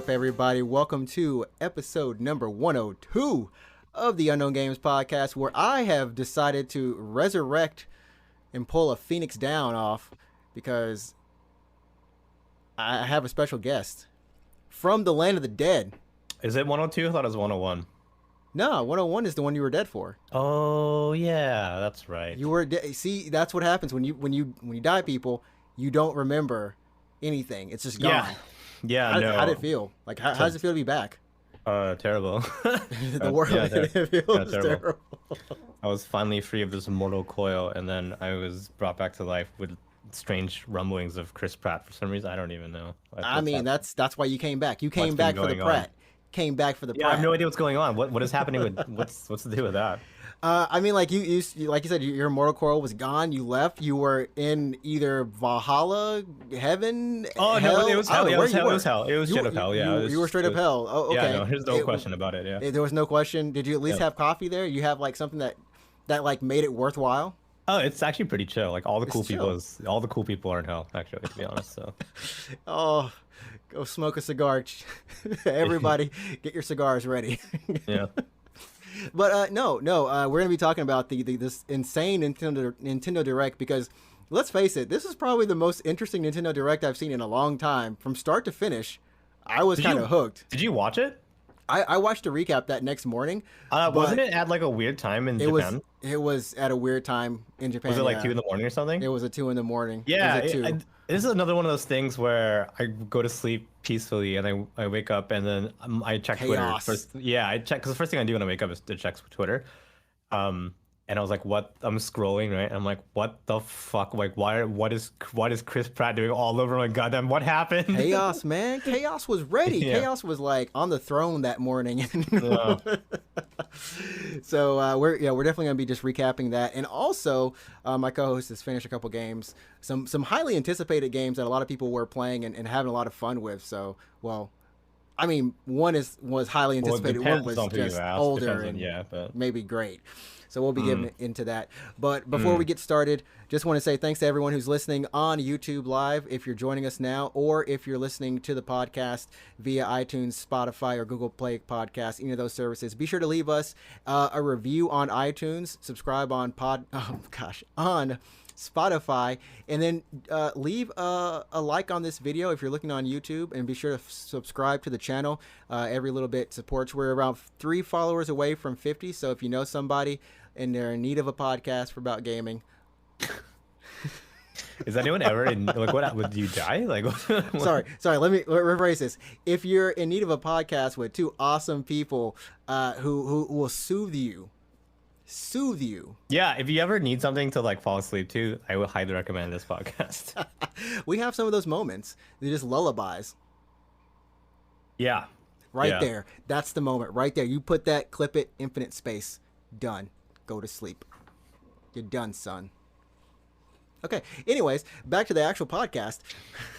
Everybody, welcome to episode number 102 of the Unknown Games podcast, where I have decided to resurrect and pull a Phoenix Down off because I have a special guest from the land of the dead. Is it 102? I thought it was 101. No, 101 is the one you were dead for. Oh yeah, that's right. You were see, that's what happens when you die, people. You don't remember anything. It's just gone. Yeah, how did it feel? Like, how does it feel to be back? Terrible. The world it feels terrible. I was finally free of this mortal coil, and then I was brought back to life with strange rumblings of Chris Pratt for some reason. I don't even know. I mean, that's why you came back. You came back for the Pratt. Came back for the Pratt. I have no idea what's going on. What is happening with what's the deal with that? I mean, like you like you said, your mortal coil was gone. You left. You were in either Valhalla, heaven. Oh hell? No, it was hell. It was hell. It was straight up hell. Yeah, you were straight up hell. Oh, okay. Yeah, no, there's no question about it. Yeah, there was no question. Did you at least have coffee there? You have like something that like made it worthwhile? Oh, it's actually pretty chill. Like all the cool people are in hell. Actually, to be honest. So. Oh. Go smoke a cigar. Everybody, get your cigars ready. Yeah. But no, we're gonna be talking about this insane Nintendo Direct, because let's face it, this is probably the most interesting Nintendo Direct I've seen in a long time. From start to finish, I was kind of hooked. Did you watch it? I watched a recap that next morning. Wasn't it at like a weird time in Japan? It was at a weird time in Japan. Was it like 2 in the morning or something? It was at 2 in the morning. Yeah, this is another one of those things where I go to sleep peacefully and I wake up and then I check Twitter first. Yeah, I check because the first thing I do when I wake up is to check Twitter. And I was like, what? I'm scrolling, right? I'm like, what the fuck? Like, what is Chris Pratt doing all over my goddamn? What happened? Chaos, man. Chaos was ready. Yeah. Chaos was like on the throne that morning. So we're definitely gonna be just recapping that, and also my co-host has finished a couple games, some highly anticipated games that a lot of people were playing and having a lot of fun with. So, well, I mean, one was highly anticipated. One was just older and maybe great. So we'll be getting into that. But before we get started, just want to say thanks to everyone who's listening on YouTube Live, if you're joining us now, or if you're listening to the podcast via iTunes, Spotify, or Google Play Podcast, any of those services. Be sure to leave us a review on iTunes, subscribe on on Spotify, and then leave a like on this video if you're looking on YouTube, and be sure to subscribe to the channel. Every little bit supports. We're around 3 followers away from 50, so if you know somebody and they're in need of a podcast for about gaming. Is anyone ever in, like, what would you die? Like, sorry, let me rephrase this. If you're in need of a podcast with 2 awesome people who will soothe you. Yeah, if you ever need something to like fall asleep to, I would highly recommend this podcast. We have some of those moments. They're just lullabies. Yeah. There. That's the moment right there. You put that, clip it, infinite space. Done. Go to sleep. You're done, son. Okay. Anyways, back to the actual podcast.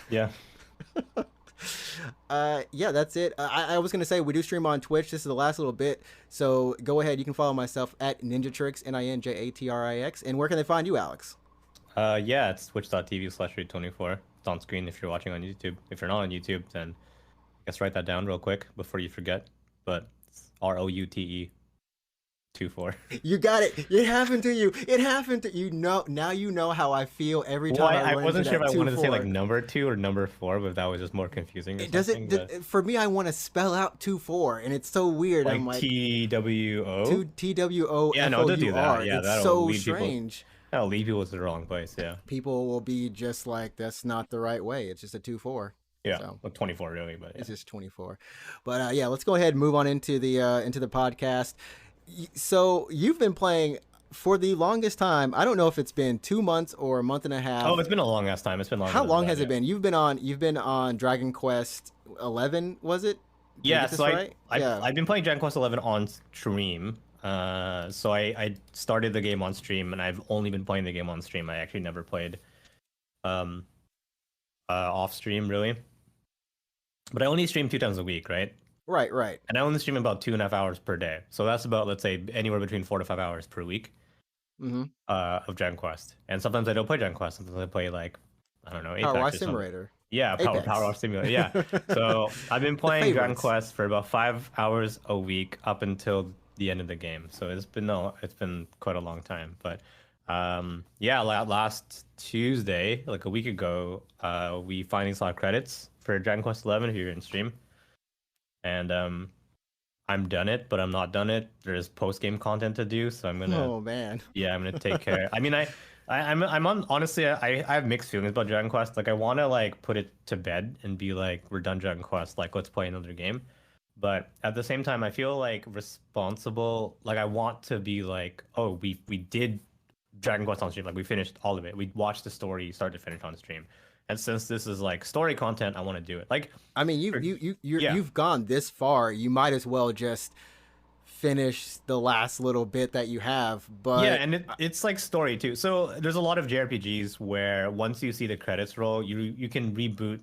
Yeah. Yeah, that's it. I was gonna say we do stream on Twitch. This is the last little bit, so go ahead. You can follow myself at NinjaTrix, NinjaTrix. And where can they find you, Alex? Yeah, it's twitch.tv/read24. It's on screen if you're watching on YouTube. If you're not on YouTube, then I guess write that down real quick before you forget. But it's ROUTE 24. You got it. It happened to you. It happened to you. Now you know how I feel every time. I wasn't sure if I wanted to say like number 2 or number 4, but that was just more confusing. For me, I want to spell out 2-4, and it's so weird. Like, I'm like TWO. TWO. Yeah, no, don't do that. Yeah, it's so strange. That'll lead people to the wrong place. Yeah. People will be just like, that's not the right way. It's just a 2-4. Yeah, so, well, 24 really, but yeah. It's just 24. But yeah, let's go ahead and move on into the podcast. So you've been playing for the longest time, I don't know if it's been 2 months or a month and a Oh, half. it's been a long ass time. It's been longer How than long that. has it Yeah. been? You've been on Dragon Quest 11, was it? Did I Yeah. get So this right? Yeah. I've been playing Dragon Quest 11 on stream. So I started the game on stream, and I've only been playing the game on stream. I actually never played um off stream really. But I only stream 2 times a week, right? Right, right. And I only stream about 2.5 hours per day. So that's about, let's say, anywhere between 4 to 5 hours per week Mm-hmm. of Dragon Quest. And sometimes I don't play Dragon Quest. Sometimes I play like, I don't know, Power Apex Wash or something. Simulator. Yeah, Power Apex. Off Simulator. Yeah. So I've been The playing Dragon favorites. Quest for about 5 hours a week up until the end of the game. So it's been quite a long time. But yeah, last Tuesday, like a week ago, we finally saw credits for Dragon Quest 11 here in stream. And I'm done it, but I'm not done it. There's post game content to do, so I'm gonna, Oh man. yeah, I'm gonna take care. I mean, I'm on, honestly, I have mixed feelings about Dragon Quest. Like, I want to like put it to bed and be like, we're done Dragon Quest. Like, let's play another game. But at the same time, I feel like responsible. Like, I want to be like, oh, we did Dragon Quest on stream. Like, we finished all of it. We watched the story start to finish on stream. And since this is like story content, I want to do it. Like, I mean, yeah. you've gone this far. You might as well just finish the last little bit that you have. But Yeah, and it's like story too. So there's a lot of JRPGs where once you see the credits roll, you can reboot.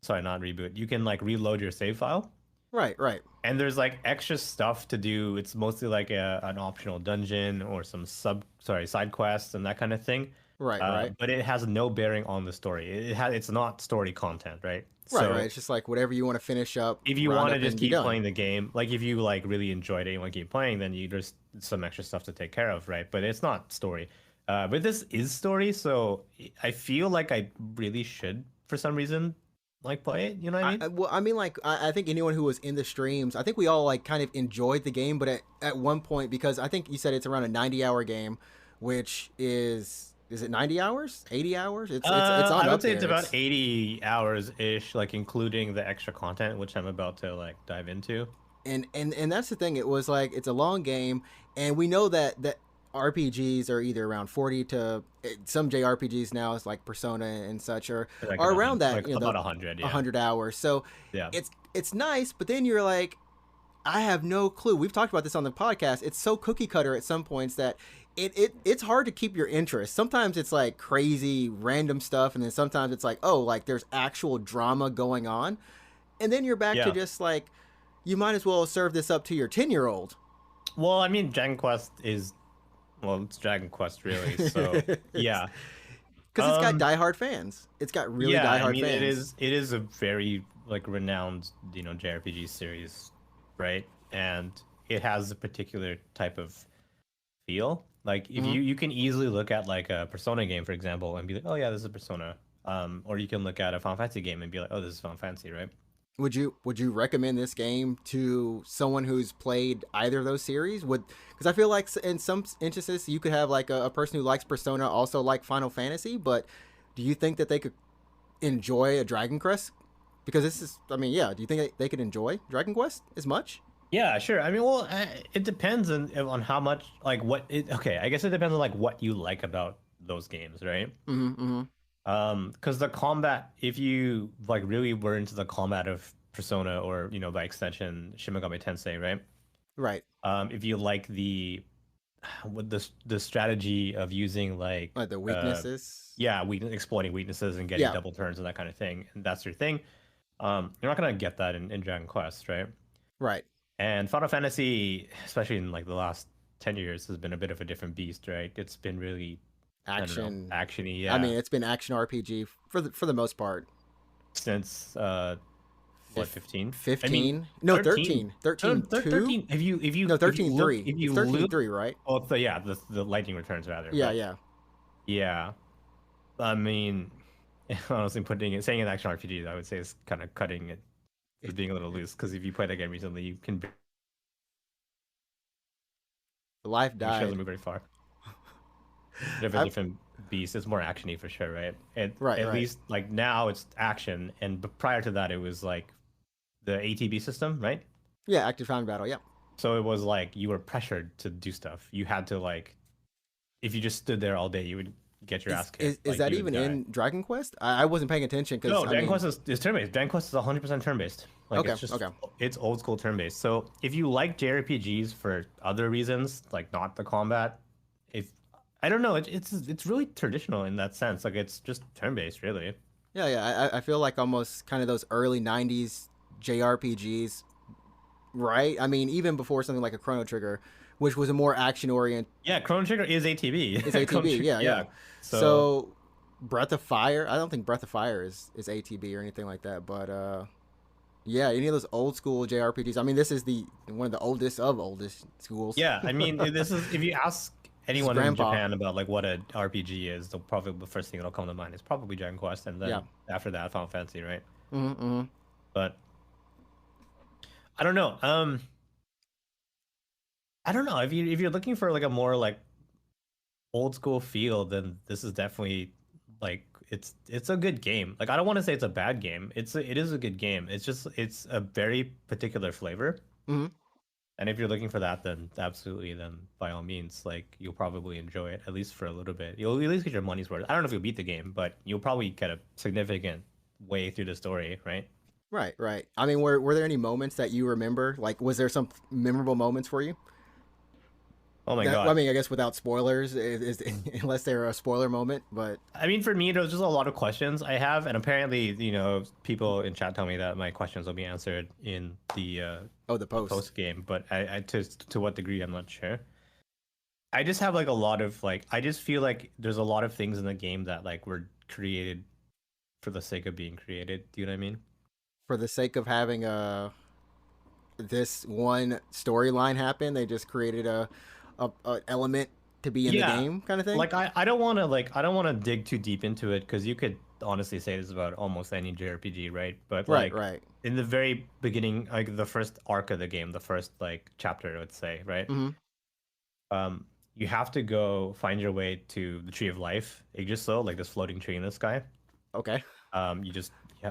Sorry, not reboot. You can like reload your save file, right, right, and there's like extra stuff to do. It's mostly like an optional dungeon or some side quests and that kind of thing. right, right, But it has no bearing on the story. It's not story content, right? right, So right. It's just like whatever you want to finish up, if you round want to up, just and be keep done. playing the game, like if you like really enjoyed it and want to keep playing, then there's some extra stuff to take care of, right? But it's not story. But this is story, so I feel like I really should, for some reason, like play it. You know what I mean? Well, I mean, like, I think anyone who was in the streams, I think we all like kind of enjoyed the game, but at one point, because I think you said it's around a 90-hour game, which is it 90 hours, 80 hours? It's on I up would say there. it's about 80 hours ish, like including the extra content, which I'm about to like dive into. And that's the thing. It was like it's a long game, and we know that RPGs are either around 40 to some JRPGs now is like Persona and such Like are around that, like you know, about 100, yeah. 100 hours. So Yeah. it's nice, but then you're like, I have no clue. We've talked about this on the podcast. It's so cookie cutter at some points that it's hard to keep your interest. Sometimes it's like crazy random stuff, and then sometimes it's like, oh, like there's actual drama going on, and then you're back to Yeah. just like, you might as well serve this up to your 10-year-old. Well, I mean, Dragon Quest is, well, it's Dragon Quest really. So yeah. Because it's got Um, diehard fans. It's got really yeah, I diehard mean, fans. it is a very like renowned, JRPG series, right? And it has a particular type of feel. Like if Mhm. you can easily look at like a Persona game, for example, and be like, oh yeah, this is a Persona. Or you can look at a Final Fantasy game and be like, oh, this is Final Fantasy, right? Would you recommend this game to someone who's played either of those series? Because I feel like in some instances you could have like a person who likes Persona also like Final Fantasy, but do you think that they could enjoy a Dragon Quest? Because this is, I mean, yeah. Do you think they could enjoy Dragon Quest as much? Yeah, sure. I mean, well, it depends on how much like okay, I guess it depends on like what you like about those games, right? Mm-hmm. Mm-hmm. Because the combat, if you like really were into the combat of Persona or by extension Shin Megami Tensei, right? Right. If you like what the strategy of using like Like the weaknesses. yeah, exploiting weaknesses and getting Yeah. double turns and that kind of thing, and that's your thing. You're not gonna get that in Dragon Quest, right? Right. And Final Fantasy, especially in like the last 10 years, has been a bit of a different beast, right? It's been really, I don't know, Action. actiony, yeah. I mean, it's been action RPG for the most part. Since what, 15? 15? No, 13. 13 2? 13. If you No, if you 13 look, 3. if you It's 13 look, 3, right? oh, so yeah, the Lightning Returns rather. Yeah, but yeah. yeah. I mean, honestly, saying an action RPG, I would say is kind of cutting it, is being a little loose. Because if you played that game recently, you can The life you died. shouldn't move very far. Different beast. It's more actiony for sure, right? Right, At right. least like now it's action, and prior to that it was like the ATB system, right? Yeah, active time battle. Yeah. So it was like you were pressured to do stuff. You had to like if you just stood there all day, you would get your ass kicked. Is Like that you would even die. in Dragon Quest? I wasn't paying attention because No, I Dragon mean, Quest is turn-based. Dragon Quest is 100% turn-based. Like okay, it's just okay, it's old school turn-based. So if you like JRPGs for other reasons, like not the combat, if I don't know, it's really traditional in that sense. Like it's just turn-based, really. yeah, yeah. I feel like almost kind of those early '90s JRPGs, right? I mean, even before something like a Chrono Trigger, which was a more action oriented, Yeah, Chrono Trigger is ATB. is Chrono ATB. Trigger, Yeah, yeah. yeah. So So Breath of Fire, I don't think Breath of Fire is ATB or anything like that, but yeah, any of those old school JRPGs. I mean, this is the one of the oldest of oldest schools. yeah, I mean, this is if you ask This is anyone in grandpa. Japan about like what a RPG is, they'll probably the first thing that'll come to mind is probably Dragon Quest, and Yeah. then after that, Final Fantasy, right? Mm-hmm. But I don't know. I don't know if you're looking for like a more like old school feel, then this is definitely like it's a good game. Like I don't want to say it's a bad game. It is a good game. It's just it's a very particular flavor. Mm-hmm. And if you're looking for that, then absolutely, then by all means, like you'll probably enjoy it at least for a little bit. You'll at least get your money's worth. I don't know if you'll beat the game, but you'll probably get a significant way through the story, right? Right, right. I mean, were there any moments that you remember? Like, was there some memorable moments for you? Oh my That I God. mean, I guess without spoilers, unless they're a spoiler moment. But I mean, for me, there's just a lot of questions I have, and apparently, people in chat tell me that my questions will be answered in oh, the the post. post game, but I to what degree, I'm not sure. I just have like a lot of like, I just feel like there's a lot of things in the game that like were created for the sake of being created. Do you know what I mean? For the sake of having this one storyline happen, they just created a element to be in the Yeah, game, kind of thing. like I don't want to I don't want to dig too deep into it because you could honestly say this about almost any JRPG, right? But Right, like right. in the very beginning, like the first arc of the game, the first like chapter, let's say, right? Mm-hmm. Um, you have to go find your way to the Tree of Life, Aegis, like this floating tree in the sky. Okay.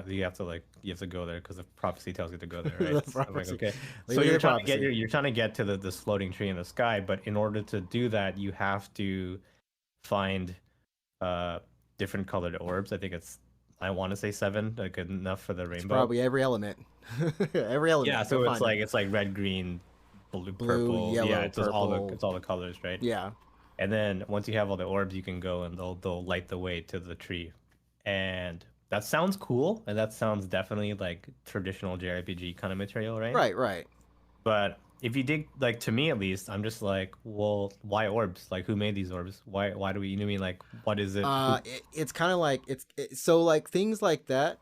You have to like you have to go there because the prophecy tells you to go there, right? The So I'm like, prophecy. okay. Leave So it to you're the trying to get prophecy. you're trying to get to this floating tree in the sky, but in order to do that, you have to find uh different colored orbs. I think it's I want to say seven, like enough for the It's rainbow. probably every element. Every Yeah, element. Go so find them. it's like red, green, blue, Blue, purple. Yeah, yellow, purple. it's all the colors, right? Yeah. And then once you have all the orbs, you can go and they'll light the way to the tree. And that sounds cool, and that sounds definitely like traditional JRPG kind of material, right? Right, right. But if you dig like to me at least, I'm just like, well, why orbs? Like who made these orbs? Why do we you know what I mean like what is it? Who It's kind of like so like things like that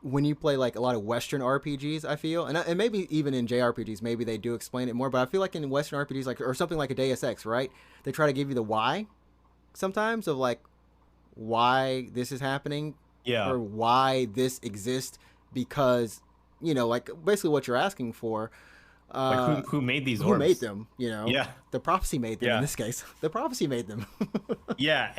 when you play like a lot of Western RPGs, I feel, and maybe even in JRPGs, maybe they do explain it more. But I feel like in Western RPGs, like or something like a Deus Ex, right? They try to give you the why sometimes of like why this is happening yeah. or why this exists because like basically what you're asking for. Like Uh, who made these who made orbs? them? Yeah. The prophecy made them in Yeah. this case. The prophecy made them. Yeah,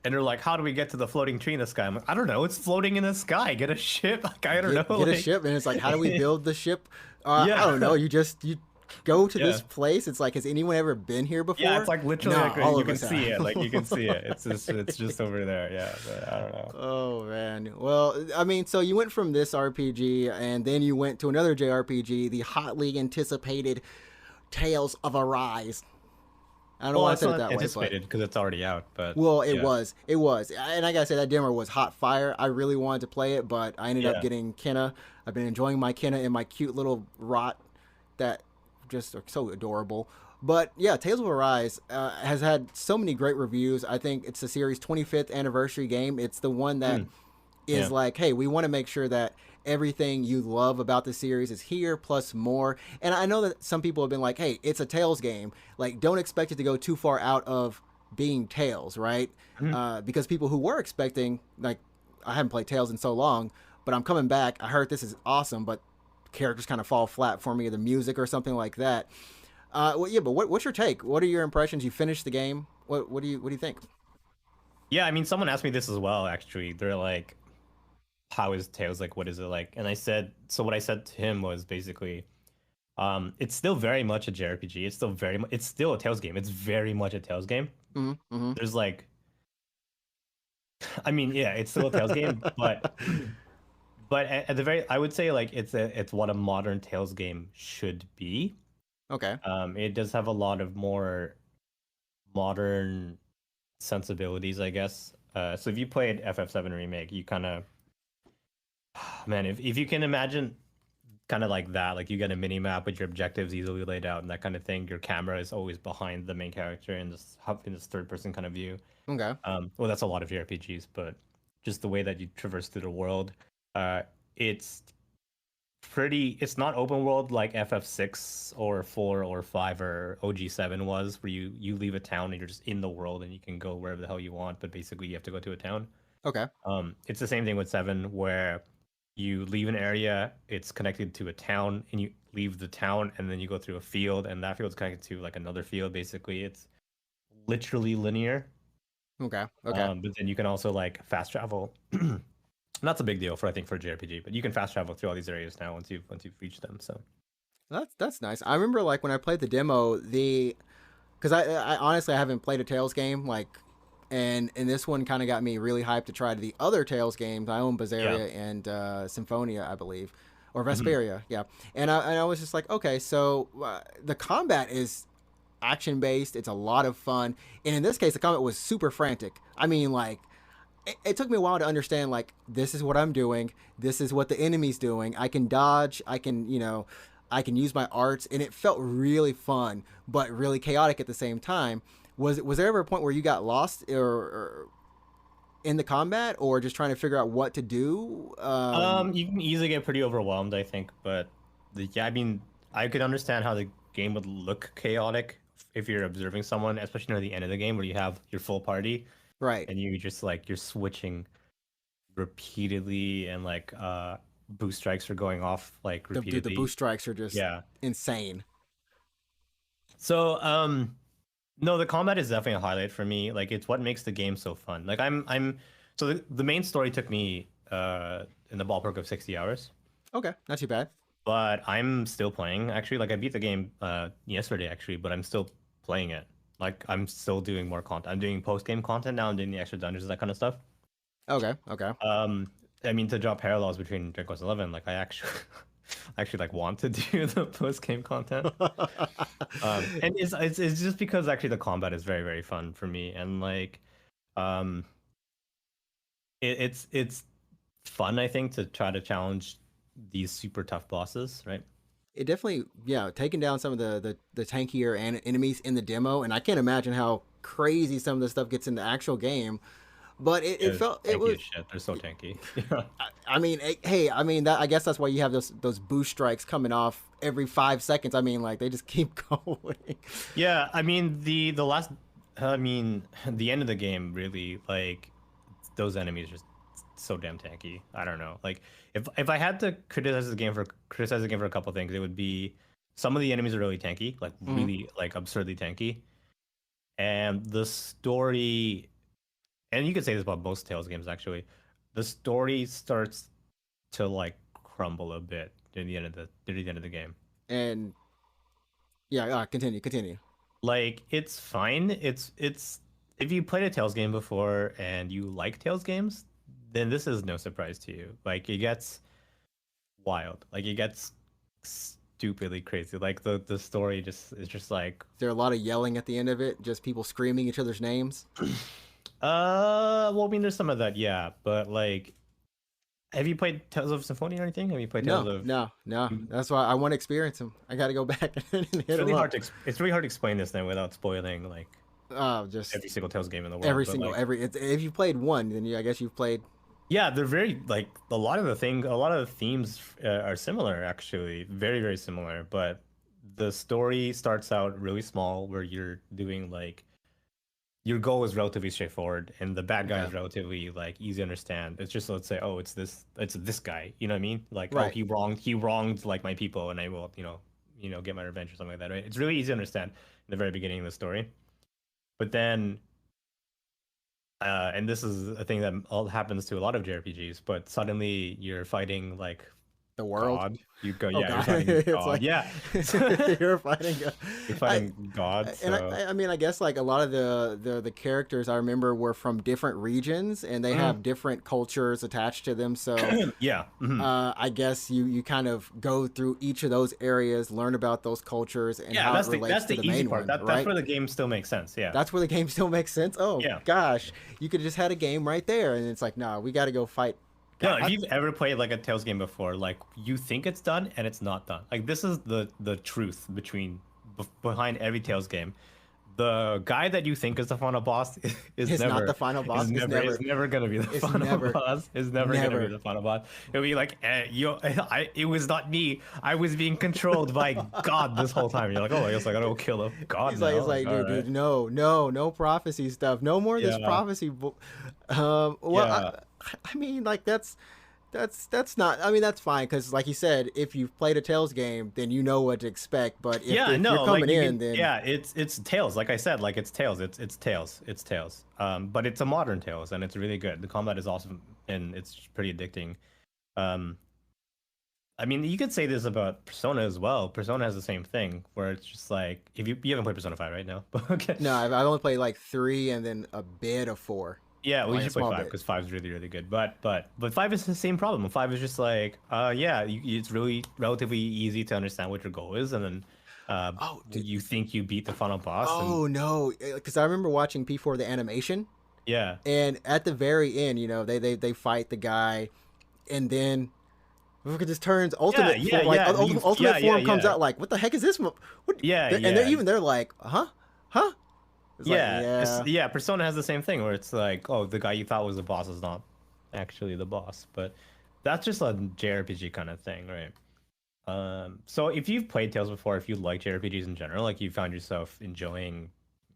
and they're like, how do we get to the floating tree in the sky? I'm like, I don't know. It's floating in the sky. Get a ship. Like, I don't know. Get a Like, ship, and it's like, how do we build the ship? I don't know. yeah, You go to yeah, this place. It's like, has anyone ever been here yeah. before? It's like literally No, like all you of can us see it. Like you can have. see it. It's just over there. Yeah, but I don't know. Oh man. Well, I mean, so you went from this RPG, and then you went to another JRPG, the hotly anticipated Tales of Arise. I don't know Well, why I it's said it not that way, but anticipated because it's already out. But well, it yeah, was. It was. And I gotta say, that demo was hot fire. I really wanted to play it, but I ended up yeah. getting Kenna. I've been enjoying my Kenna and my cute little rot that just are so adorable. But yeah, Tales of Arise has had so many great reviews. I think it's the series' 25th anniversary game. It's the one that Mm, is yeah. like, hey, we want to make sure that everything you love about the series is here plus more. And I know that some people have been like, hey, it's a Tales game. Like, don't expect it to go too far out of being Tales, right? Mhm. Because people who were expecting, like, I haven't played Tales in so long, but I'm coming back. I heard this is awesome, but characters kind of fall flat for me, the music or something like that. Well, yeah, but what's your take? What are your impressions? You finished the game. What do you think? Yeah, I mean, someone asked me this as well. Actually, they're like, "How is Tails like? What is it like?" And I said, so what I said to him was basically, It's still very much a JRPG. It's still very much, it's still a Tales game. It's very much a Tales game. Mm-hmm. There's like, I mean, yeah, it's still a Tales game, but at the very, I would say like it's what a modern Tales game should be. Okay. It does have a lot of more modern sensibilities, I guess. So if you played FF7 Remake, you kind of, man, if you can imagine kind of like that, like you get a mini map with your objectives easily laid out and that kind of thing. Your camera is always behind the main character in this third person kind of view. Okay. Well, that's a lot of JRPGs, but just the way that you traverse through the world, uh, it's pretty. It's not open world like FF6 or 4 or 5 or OG7 was, where you leave a town and you're just in the world and you can go wherever the hell you want, but basically you have to go to a town. Okay. It's the same thing with 7, where you leave an area, it's connected to a town, and you leave the town, and then you go through a field, and that field's connected to like another field. Basically, it's literally linear. Okay. Okay. But then you can also like fast travel. That's a big deal for I think for JRPG, but you can fast travel through all these areas now once you've reached them. So That's nice. I remember like when I played the demo, because I honestly I haven't played a Tales game like, and this one kind of got me really hyped to try the other Tales games. I own yeah. Bazaria and Symphonia, I believe, or Mhm. Vesperia. Yeah, and I was just like, okay, so the combat is action based. It's a lot of fun, and in this case, the combat was super frantic. I mean, like it took me a while to understand like this is what I'm doing, this is what the enemy's doing. I can dodge, I can I can use my arts, and it felt really fun but really chaotic at the same time. Was there ever a point where you got lost or in the combat or just trying to figure out what to do? You can easily get pretty overwhelmed, I think, but yeah, I mean, I could understand how the game would look chaotic if you're observing someone, especially near the end of the game where you have your full party Right. and you just like you're switching repeatedly and like boost strikes are going off like The repeatedly. boost strikes are just Yeah. insane. So no, the combat is definitely a highlight for me. Like it's what makes the game so fun. Like I'm so the main story took me in the ballpark of 60 hours. Okay, not too bad. But I'm still playing actually. Like I beat the game yesterday actually, but I'm still playing it. Like I'm still doing more content. I'm doing post game content now. I'm doing the extra dungeons, that kind of stuff. Okay. Okay. Um, I mean to draw parallels between Dragon Quest 11, like I actually actually like want to do the post game content. And it's just because actually the combat is very very fun for me, and like um, it's fun I think to try to challenge these super tough bosses, right? It definitely, yeah, taking down some of the tankier enemies in the demo, and I can't imagine how crazy some of this stuff gets in the actual game. But it Yeah, felt it tanky was. as shit. They're so tanky. Yeah. I mean, hey, I mean that. I guess that's why you have those boost strikes coming off every 5 seconds. I mean, like they just keep going. Yeah, I mean the last I mean the end of the game really like those enemies are just so damn tanky. I don't know. Like if I had to criticize the game for a couple things, it would be some of the enemies are really tanky, like Mhm. really like absurdly tanky. And the story, and you could say this about most Tales games actually, the story starts to like crumble a bit near the end of the game. And yeah, continue. Like it's fine. It's if you played a Tales game before and you like Tales games, then this is no surprise to you. Like it gets wild. Like it gets stupidly crazy. Like the story just is just like Is there a lot of yelling at the end of it? Just people screaming each other's names? well, I mean there's some of that, yeah, but like have you played Tales of Symphonia or anything? Have you played Tales No, of no, no. That's why I want to experience them. I got to go back and hit It's them really up. it's really hard to explain this thing without spoiling like Just every single Tales game in the world, every but single like every. If you played one, then I guess you've played. yeah, they're very like a lot of the themes are similar actually, very very similar. But the story starts out really small, where you're doing like your goal is relatively straightforward, and the bad guy Okay. is relatively like easy to understand. It's just let's say, oh, it's this guy. You know what I mean? Like, oh, Right. he wronged like my people, and I will get my revenge or something like that. Right? It's really easy to understand in the very beginning of the story, but then and this is a thing that all happens to a lot of JRPGs, but suddenly you're fighting like The world. God. You go, Oh yeah, you're God, fighting it's God. like Yeah. you're fighting. You're I fighting God, and so I mean, I guess like a lot of the characters I remember were from different regions, and they Mhm. have different cultures attached to them. So Yeah. I guess you kind of go through each of those areas, learn about those cultures and Yeah, how it that's relates to the the easy main part. one, That's right? where the game still makes sense. Yeah. That's where the game still makes sense. Oh Yeah. gosh, you could have just had a game right there, and it's like, nah, we got to go fight No, if God. you've ever played like a Tales game before, like you think it's done and it's not done. Like this is the truth behind every Tales game. The guy that you think is the final boss is It's not the never final boss. It's is never. never gonna be the It's final never. boss. Is never gonna be Never. the final boss. It'll be like it was not me. I was being controlled by God this whole time. You're like, oh, I guess I gotta go kill a God It's now. Like, like, all dude, right, no prophecy stuff. No more of this yeah, prophecy. Well, yeah, I mean, like that's not. I mean, that's fine because, like you said, if you've played a Tales game, then you know what to expect. But yeah. if you're No, like coming you in, can, then yeah. It's Tales. Like I said, like it's Tales. It's Tales. It's Tales. But it's a modern Tales, and it's really good. The combat is awesome, and it's pretty addicting. Um, I mean, you could say this about Persona as well. Persona has the same thing, where it's just like if you haven't played Persona 5 right now, but okay, no, I've only played like 3 and then a bit of 4, yeah, well, you like a should play small 5 bit. because 5 is really good. But 5 is the same problem. 5 is just like, yeah, it's really relatively easy to understand what your goal is, and then Oh, dude. you think you beat the final boss, and Oh no, because I remember watching P4 the animation, yeah, and at the very end, they fight the guy, and then look, it just turns yeah, ultimate yeah, form, like yeah, ultimate yeah, yeah, form comes yeah, out. Like, what the heck is this? What? yeah, And yeah. they're like, huh? It's like, Yeah, yeah, yeah. Persona has the same thing where it's like, oh, the guy you thought was the boss is not actually the boss, but that's just a JRPG kind of thing, right? So if you've played Tales before, if you like JRPGs in general, like you found yourself enjoying,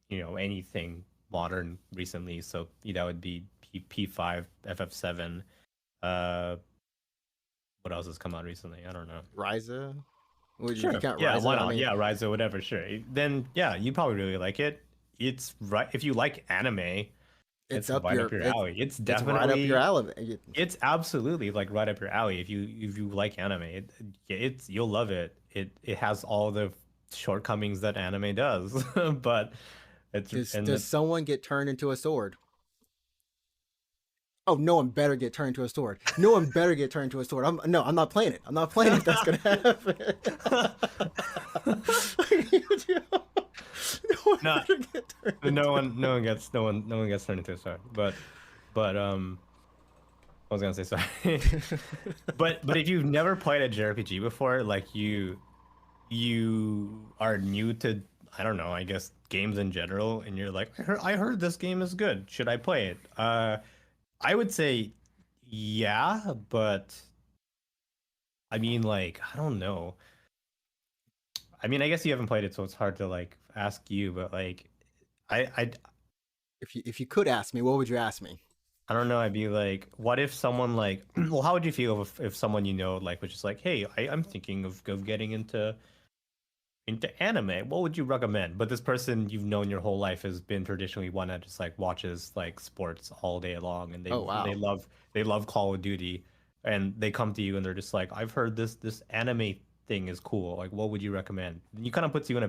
anything modern recently, so that would be P5, FF7. Uh, what else has come out recently? I don't know. Ryza. Would you Sure. count Yeah, why Ryza? I not? mean, Yeah, Rise or whatever, sure. Then yeah, you probably really like it. It's right if you like anime, it's it's up right up your your alley. It's it's right up your definitely alley. it's absolutely like right up your alley if you like anime. It's you'll love it. It has all the shortcomings that anime does, but it's and Does someone get turned into a sword? Oh, no one better get turned into a sword. No one better get turned into a sword. I'm not playing it. I'm not playing if that's gonna happen. No one no, better get turned no one gets turned into a sword. But I was gonna say sorry. But if you've never played a JRPG before, like you are new to, I don't know, I guess games in general, and you're like, I heard this game is good. Should I play it? I would say yeah, but I mean, like, I don't know. I mean, I guess you haven't played it, so it's hard to like ask you, but like I If you could ask me, what would you ask me? I don't know. I'd be like, what if someone like, well, how would you feel if someone like was just like, hey, I'm thinking of getting into anime. What would you recommend? But this person you've known your whole life has been traditionally one that just like watches like sports all day long, and Oh they wow. love Call of Duty, and they come to you and they're just like, I've heard this anime thing is cool. Like, what would you recommend? And you kind of puts you in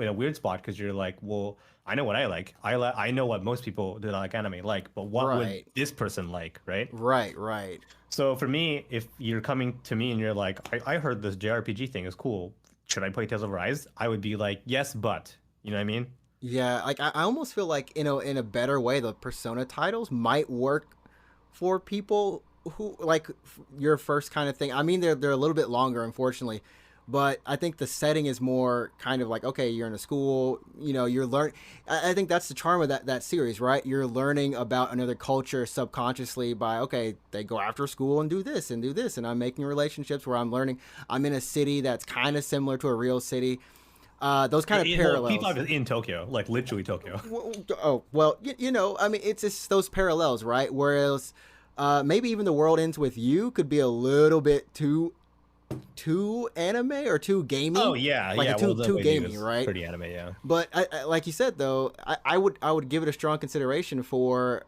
a weird spot because you're like, well, I know what I like. I know what most people that like anime like, but what would Right. this person like, right? Right. So for me, if you're coming to me and you're like, I heard this JRPG thing is cool. Should I play Tales of Rise? I would be like, yes, but you know what I mean? Yeah, like I almost feel like in a better way the Persona titles might work for people who like your first kind of thing. I mean they're a little bit longer unfortunately, but I think the setting is more kind of like, okay, you're in a school, you're learning. I think that's the charm of that series, right? You're learning about another culture subconsciously by, okay, they go after school and do this and do this, and I'm making relationships where I'm learning. I'm in a city that's kind of similar to a real city. Those kind of Well, parallels. P5 is in Tokyo, like literally Tokyo. Oh well, I mean, it's just those parallels, right? Whereas maybe even the world ends with you could be a little bit too anime or too gamey. Oh yeah, Like yeah. a Well, too the game gamey, is right? pretty anime, yeah. But like you said though, I would give it a strong consideration for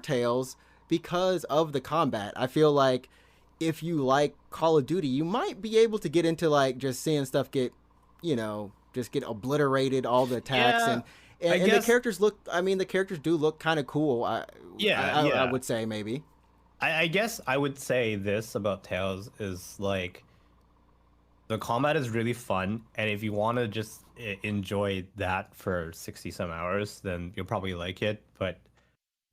Tales because of the combat. I feel like if you like Call of Duty, you might be able to get into like just seeing stuff get, just get obliterated, all the attacks, Yeah, I and the guess. characters look. I mean, the characters do look kind of cool. Yeah, I yeah. would say maybe. I guess I would say this about Tales is like the combat is really fun, and if you want to just enjoy that for 60 some hours, then you'll probably like it. But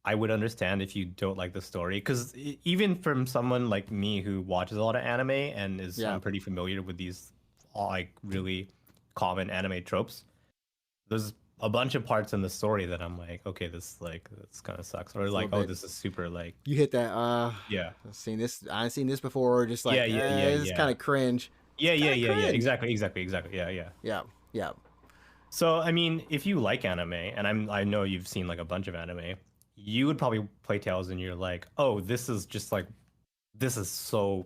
I would understand if you don't like the story, because even from someone like me who watches a lot of anime and is Yeah. I'm pretty familiar with these like really common anime tropes. There's a bunch of parts in the story that I'm like, okay, this kind of sucks, or It's a like, little oh, bit. this is super like, You hit that. yeah, I've seen this. I've seen this before. Or just like, yeah, yeah, yeah, this is kind yeah, of cringe. yeah, It's yeah, kind of yeah, yeah, cringe. exactly, yeah. Yeah. Yeah. So I mean, if you like anime, and I know you've seen like a bunch of anime, you would probably play Tales, and you're like, oh, this is just like, this is so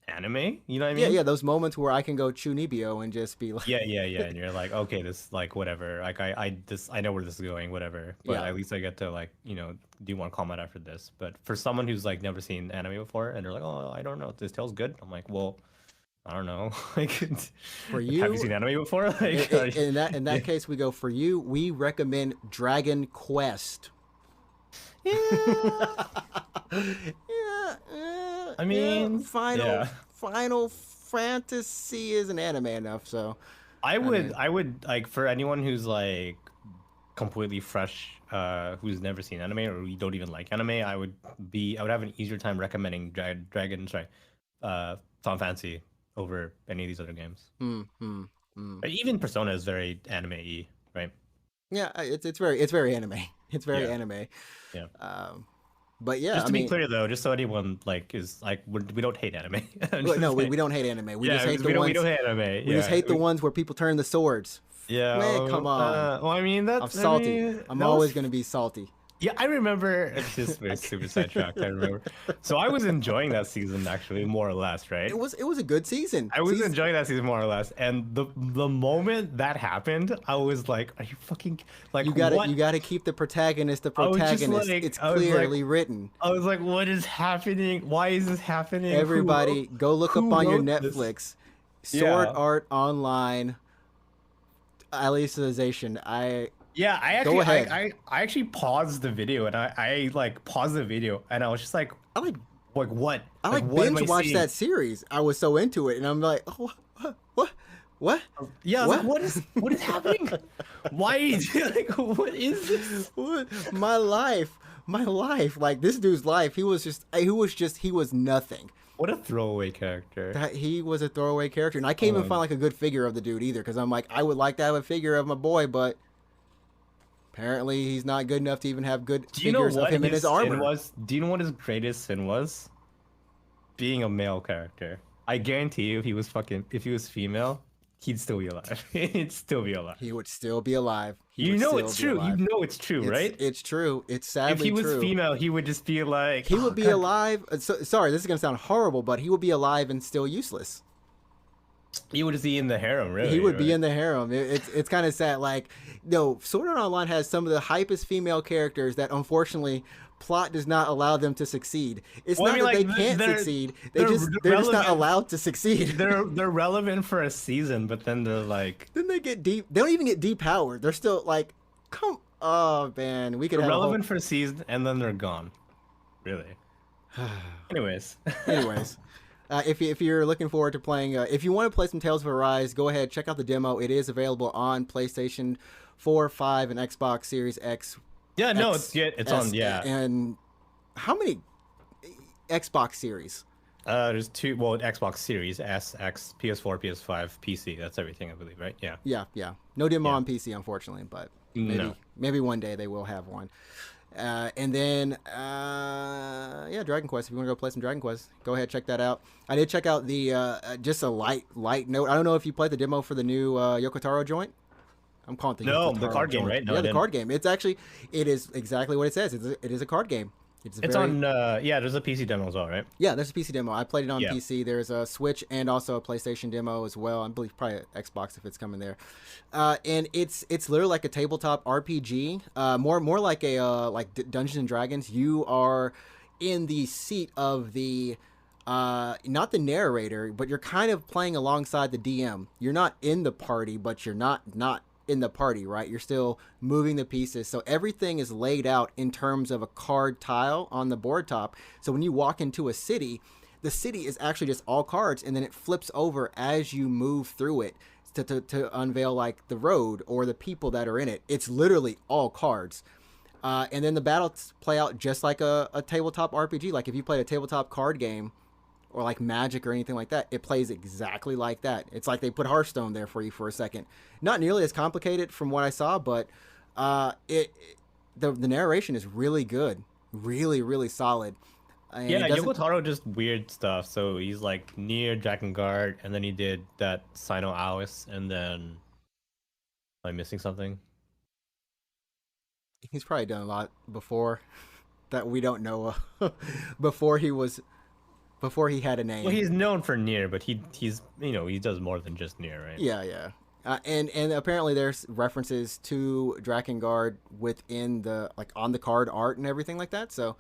anime. You know what I Yeah. mean? Yeah. Those moments where I can go Chunibyo and just be like, Yeah, yeah, yeah. And you're like, okay, this like whatever. Like I know where this is going, whatever. But yeah. at least I get to like, do you want to comment after this? But for someone who's like never seen anime before and they're like, oh, I don't know, this tale's good. I'm like, well, I don't know. Like, For have you you, seen anime before? Like, in that case, we go for you. We recommend Dragon Quest. yeah. Yeah, I mean, Final yeah. Final Fantasy is an anime enough, so I would like for anyone who's like completely fresh, who's never seen anime or you don't even like anime, I would have an easier time recommending Final Fantasy over any of these other games. hmm, hmm, hmm. Even Persona is very anime-y, right? Yeah, it's very anime. It's very Yeah, anime. yeah. But yeah, Just I to be mean, clear though, just so anyone like is like we don't hate anime. I'm no, just saying. we don't hate anime. We Yeah, just hate the we ones. don't hate anime. We just Yeah, hate the ones where people turn the swords. yeah. Man, come on. Well, I mean I'm that's salty. I'm that always was gonna be salty. yeah. I remember it's just very super sidetracked. I remember. So I was enjoying that season actually, more or less, right? It was a good season. I was enjoying that season more or less, and the moment that happened, I was like, "Are you fucking like what?" You gotta keep the protagonist the I was just protagonist. like, It's I was like, clearly written. I was like, "What is happening? Why is this happening?" Everybody, go look up who on your wrote this? Netflix. Sword Yeah, Art Online. Alicization. yeah. Go ahead. I actually paused the video, and I like paused the video, and I was just like, I like what? I like what am binge I watched seeing? that series. I was so into it, and I'm like, oh, what? Yeah, I was What? like, what is happening? Why is like what is this? What? My life. Like this dude's life. He was nothing. What a throwaway character. That he was a throwaway character, and I can't even find like a good figure of the dude either. Because I'm like, I would like to have a figure of my boy, but apparently he's not good enough to even have good Do you know figures of what him in his sin armor. was? Do you know what his greatest sin was? Being a male character. I guarantee you, if he was female, he'd still be alive. He'd still be alive. He would still be alive. He You would know still it's be true. alive. You know it's true, right? It's true. It's If sadly he was true. female, he would just be like, He "Oh, would be God." alive. Sorry, this is gonna sound horrible, but he would be alive and still useless. He would just be in the harem, really. He would be right? in the harem. It's kind of sad. Like, no, Sword Art Online has some of the hypest female characters that unfortunately plot does not allow them to succeed. It's Well, I not mean, that like, they can't they're- succeed. they're They're just not relevant. allowed to succeed. They're relevant for a season, but then they're like Then they get deep. They don't even get depowered. They're still like, come. Oh man, we could they're have relevant for a season, and then they're gone. Really. Anyways. Anyways, if you're looking forward to playing, if you want to play some Tales of Arise, go ahead, check out the demo. It is available on PlayStation 4, 5, and Xbox Series X. Yeah, no, X, it's S, on. Yeah. And how many Xbox Series? There's two. Well, Xbox Series S, X, PS4, PS5, PC. That's everything, I believe, right? Yeah. Yeah. No demo Yeah. on PC, unfortunately, but No. maybe one day they will have one. And then, yeah, Dragon Quest. If you want to go play some Dragon Quest, go ahead, check that out. I did check out the just a light note. I don't know if you played the demo for the new Yokotaro joint. I'm calling it the No, the Yokotaro card game, joint. right? No, yeah, I the didn't. card game. It is exactly what it says. It is a card game. It's on. Yeah, there's a PC demo as well, right? Yeah, there's a PC demo. I played it on Yeah. PC. There's a Switch and also a PlayStation demo as well. I believe probably Xbox if it's coming there. And it's literally like a tabletop RPG. More like a Dungeons and Dragons. You are in the seat of the not the narrator, but you're kind of playing alongside the DM. You're not in the party, but you're not in the party, right? You're still moving the pieces. So everything is laid out in terms of a card tile on the board top. So when you walk into a city, the city is actually just all cards, and then it flips over as you move through it to unveil like the road or the people that are in it. It's literally all cards. And then the battles play out just like a tabletop RPG. Like if you played a tabletop card game or like Magic or anything like that, it plays exactly like that. It's like they put Hearthstone there for you for a second. Not nearly as complicated from what I saw, but it the narration is really good, really solid. And yeah, Yoko Taro just weird stuff. So he's like near Drakengard, and then he did that Sino Alice, and then am I missing something? He's probably done a lot before that we don't know before he had a name. Well, he's known for Nier, but he's he does more than just Nier, right? Yeah. And apparently there's references to Drakengard within the like on the card art and everything like that. So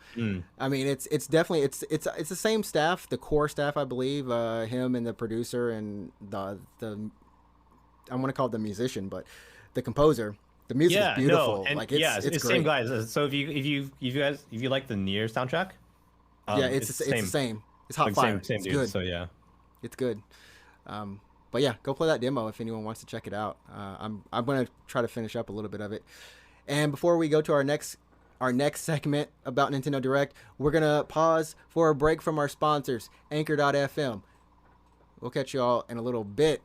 I mean it's definitely it's the same staff, the core staff, I believe, him and the producer and the I want to call it the musician, but the composer. The music is beautiful. No, and like it's great. Same guys. So if you like the Nier soundtrack, it's the same. It's hot like fire. Same it's dude. good. So yeah, it's good. But yeah, go play that demo if anyone wants to check it out. I'm gonna try to finish up a little bit of it. And before we go to our next segment about Nintendo Direct, we're gonna pause for a break from our sponsors, Anchor.fm. We'll catch you all in a little bit.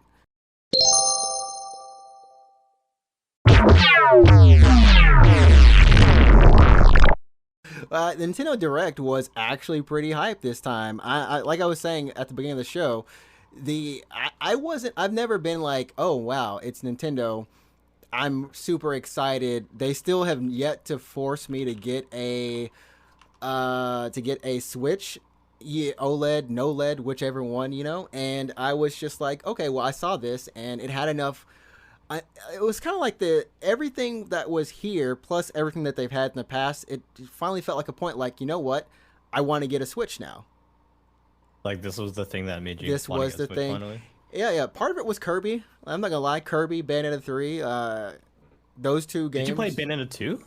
The Nintendo Direct was actually pretty hype this time. I like I was saying at the beginning of the show, I've never been like, oh wow, it's Nintendo. I'm super excited. They still have yet to force me to get a Switch, OLED, no LED, whichever one, And I was just like, okay, well I saw this and it had enough. It was kind of like everything that was here plus everything that they've had in the past. It finally felt like a point, like, you know what, I want to get a Switch now. like this was the thing that made you. This was the thing. Finally. Yeah. Part of it was Kirby. I'm not gonna lie, Kirby, Bayonetta 3. Those two games. Did you play Bayonetta 2?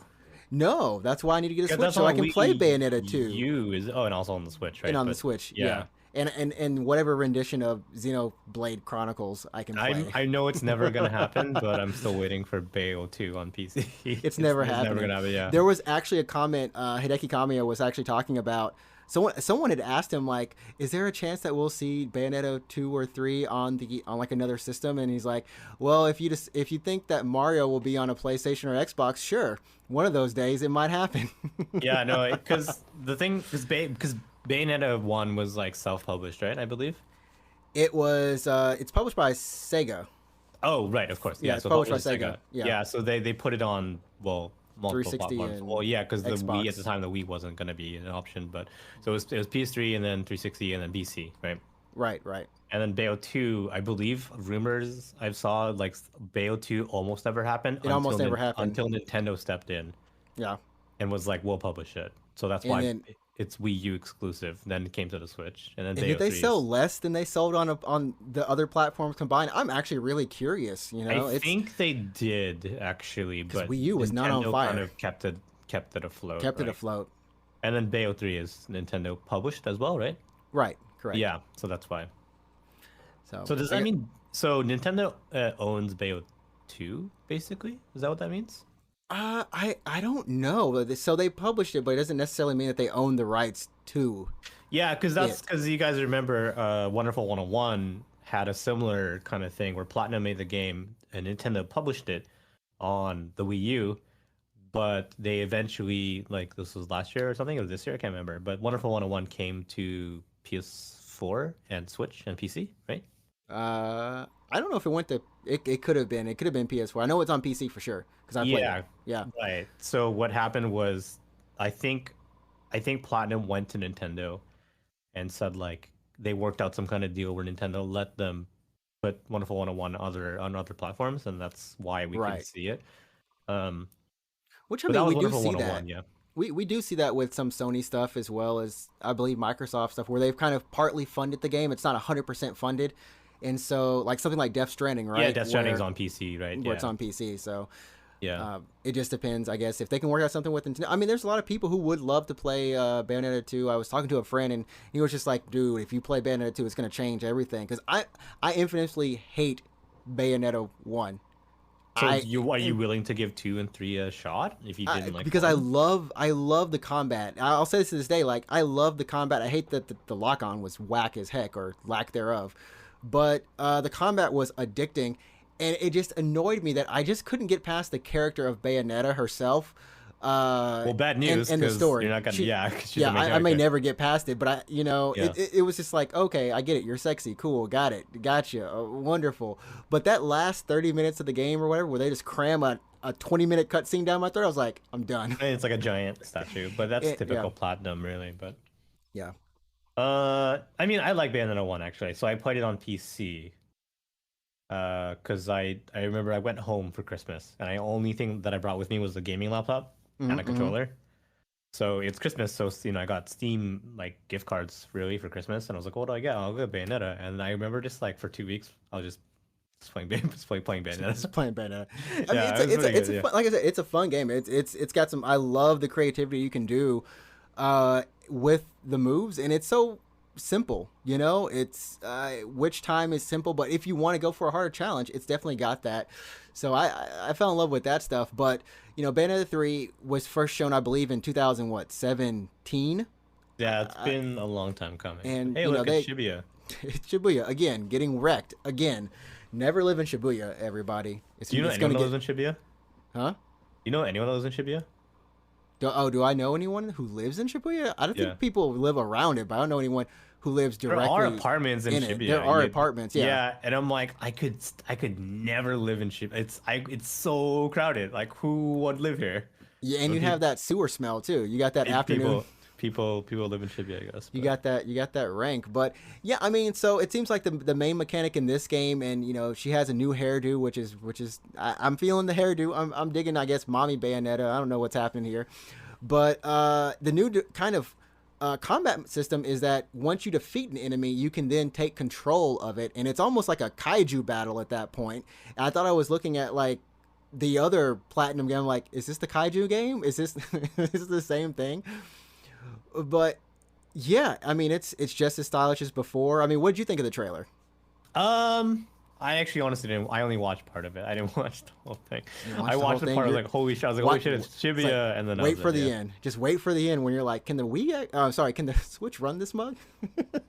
No, that's why I need to get a Switch so I can play Bayonetta 2. And also on the Switch, right? And on the Switch, yeah. And whatever rendition of Xenoblade Chronicles I can play. I know it's never gonna happen, but I'm still waiting for Bayo 2 on PC. It's never happening. Never gonna happen. Yeah. There was actually a comment. Hideki Kamiya was actually talking about. Someone had asked him, like, is there a chance that we'll see Bayonetta 2 or 3 on like another system? And he's like, well, if you think that Mario will be on a PlayStation or Xbox, sure, one of those days it might happen. Yeah, no, because the thing is because Bayonetta 1 was like self-published, right? I believe it was. It's published by Sega. Oh, right, of course. Yeah, it's published by Sega. Yeah, so they put it on multiple platforms. Well, yeah, because the Wii at the time, the Wii wasn't going to be an option, but so it was PS3 and then 360 and then PC, right? Right. And then Bayo 2, I believe rumors I saw like Bayo 2 almost never happened. It almost never happened until Nintendo stepped in. Yeah. And was like, we'll publish it. So that's why it's Wii U exclusive. Then it came to the Switch, and then did they sell less than they sold on the other platforms combined? I'm actually really curious. I think they did actually, but Wii U was not on fire. Kind of kept it afloat. Kept it afloat. And then Bayo 3 is Nintendo published as well, right? Right. Correct. Yeah. So that's why. So does that mean Nintendo owns Bayo 2 basically? Is that what that means? I don't know. So they published it, but it doesn't necessarily mean that they own the rights to. Yeah, because you guys remember Wonderful 101 had a similar kind of thing where Platinum made the game and Nintendo published it on the Wii U, but they eventually, like this was last year or something, or this year, I can't remember, but Wonderful 101 came to PS4 and Switch and PC, right? I don't know if it went to. It could have been. It could have been PS4. I know it's on PC for sure because I played it. Yeah. Right. So what happened was, I think Platinum went to Nintendo and said like they worked out some kind of deal where Nintendo let them put Wonderful 101 on other platforms, and that's why we can see it. Which I mean, we do see that. Yeah. we do see that with some Sony stuff as well as I believe Microsoft stuff where they've kind of partly funded the game. It's not 100% funded, and so like something like Death Stranding, Yeah, right? Death Stranding's on PC, right? Where it's Yeah, on PC. So yeah. it just depends, I guess, if they can work out something with Nintendo. I mean, there's a lot of people who would love to play Bayonetta 2. I was talking to a friend, and he was just like, "Dude, if you play Bayonetta 2, it's going to change everything." Because I infinitely hate Bayonetta 1. So are you willing to give 2 and 3 a shot if you didn't like because 1? I love the combat. I'll say this to this day, like I love the combat. I hate that the lock on was whack as heck or lack thereof, but the combat was addicting, and it just annoyed me that I just couldn't get past the character of Bayonetta herself. Well, bad news and the because story. you're not gonna. Yeah, 'cause she's Yeah, the main I may character. never get past it, but Yeah. it was just like, okay, I get it. You're sexy, cool, got it, gotcha, wonderful. But that last 30 minutes of the game or whatever, where they just cram a 20-minute cutscene down my throat, I was like, I'm done. And it's like a giant statue, but that's typical Yeah, Platinum, really. But yeah. I mean, I like Bayonetta 1 actually, so I played it on PC. Because I remember I went home for Christmas, and the only thing that I brought with me was the gaming laptop and a controller. So it's Christmas, so I got Steam like gift cards really for Christmas, and I was like, what do I get? I'll get Bayonetta. And I remember just like for 2 weeks, I was just playing playing Bayonetta. Just playing Bayonetta. I Yeah, mean, it's good, a fun, like I said, it's a fun game. It's got some. I love the creativity you can do, with the moves, and it's so simple. You know, it's which time is simple, but if you want to go for a harder challenge, it's definitely got that. So I fell in love with that stuff. But Bayonetta 3 was first shown, I believe, in 2017. Yeah, it's been a long time coming. And Hey, look, it's Shibuya. Shibuya again, getting wrecked again. Never live in Shibuya, everybody. Do you know anyone that lives in Shibuya? Huh? You know anyone that lives in Shibuya? Do I know anyone who lives in Shibuya? I don't Yeah. think people live around it, but I don't know anyone who lives directly. There are apartments in it. Shibuya. There are apartments, yeah. Yeah, and I'm like, I could never live in Shibuya. It's so crowded. Like, who would live here? Yeah, and you have that sewer smell too. You got that afternoon. People live in Shibuya, I guess. You got that rank, but yeah, I mean, so it seems like the main mechanic in this game, and she has a new hairdo, which is I'm feeling the hairdo. I'm digging, I guess, mommy Bayonetta. I don't know what's happening here, but the new kind of combat system is that once you defeat an enemy, you can then take control of it, and it's almost like a kaiju battle at that point. And I thought I was looking at like the other Platinum game, like, is this the kaiju game? Is this is this the same thing? But yeah, I mean, it's just as stylish as before. I mean, what did you think of the trailer? I actually honestly didn't. I only watched part of it. I didn't watch the whole thing. I the watched whole the part. I thing? was like, holy shit! I was like, holy shit! It's Shibuya, like, and then wait for the yeah. end. Just wait for the end when you're like, can the Wii? Sorry, can the Switch run this mug?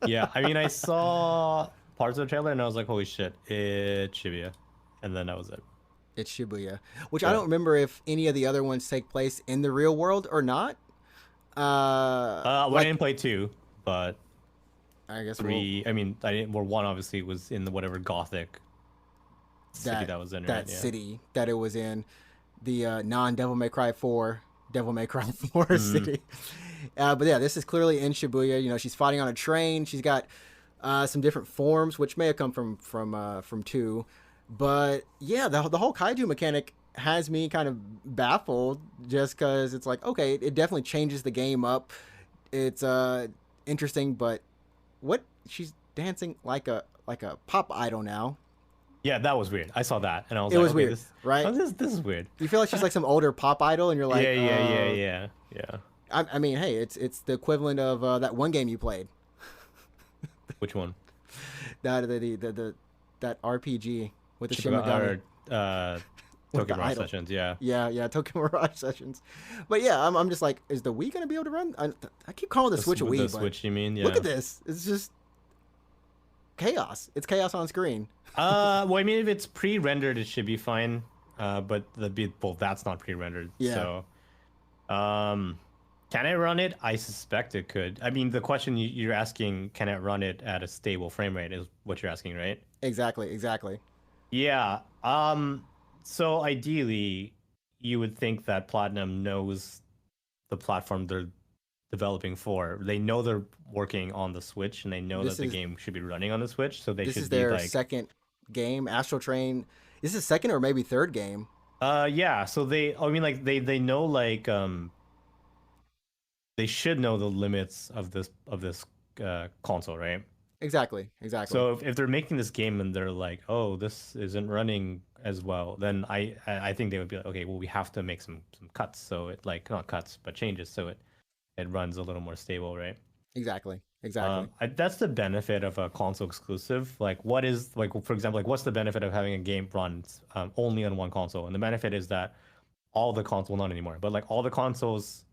Yeah, I mean, I saw parts of the trailer and I was like, holy shit, it's Shibuya, and then that was it. It's Shibuya, which I don't remember if any of the other ones take place in the real world or not. Well, I didn't play 2, but I guess 3. I mean, I didn't. Well, 1 obviously was in the whatever Gothic city that was in. That right? Yeah. city that it was in, the non-Devil May Cry 4 Devil May Cry 4 city. But yeah, this is clearly in Shibuya. She's fighting on a train. She's got some different forms, which may have come from 2. But yeah, the whole kaiju mechanic has me kind of baffled, just because it's like, okay, it definitely changes the game up. It's interesting, but what, she's dancing like a pop idol now. Yeah, that was weird. I saw that and I was It like, was okay, weird, right? This is weird. You feel like she's like some older pop idol, and you're like, Yeah. I mean, hey, it's the equivalent of that one game you played. Which one? That that RPG with the Shin Megami. Tokyo Mirage Sessions, yeah. Yeah, Tokyo Mirage Sessions. But yeah, I'm just like, is the Wii gonna be able to run? I keep calling the Switch a Wii, the but Switch, you mean? Yeah. look at this. It's just chaos. It's chaos on screen. Well, I mean, if it's pre-rendered, it should be fine. But that's not pre-rendered. Yeah. So, can it run it? I suspect it could. I mean, the question you're asking, can it run it at a stable frame rate, is what you're asking, right? Exactly. Yeah. So ideally, you would think that Platinum knows the platform they're developing for. They know they're working on the Switch, and they know that the game should be running on the Switch. So this is their second game, Astral Train. This is second or maybe third game. Yeah. So they know they should know the limits of this console, right? Exactly, exactly, So if they're making this game and they're like, oh, this isn't running as well, then I think they would be like, okay, well, we have to make some cuts, so it like not cuts but changes, so it runs a little more stable, right? exactly, exactly. That's the benefit of a console exclusive. Like, what is like, for example, like, what's the benefit of having a game run only on one console? And the benefit is that all the consoles, well, not anymore, but like all the consoles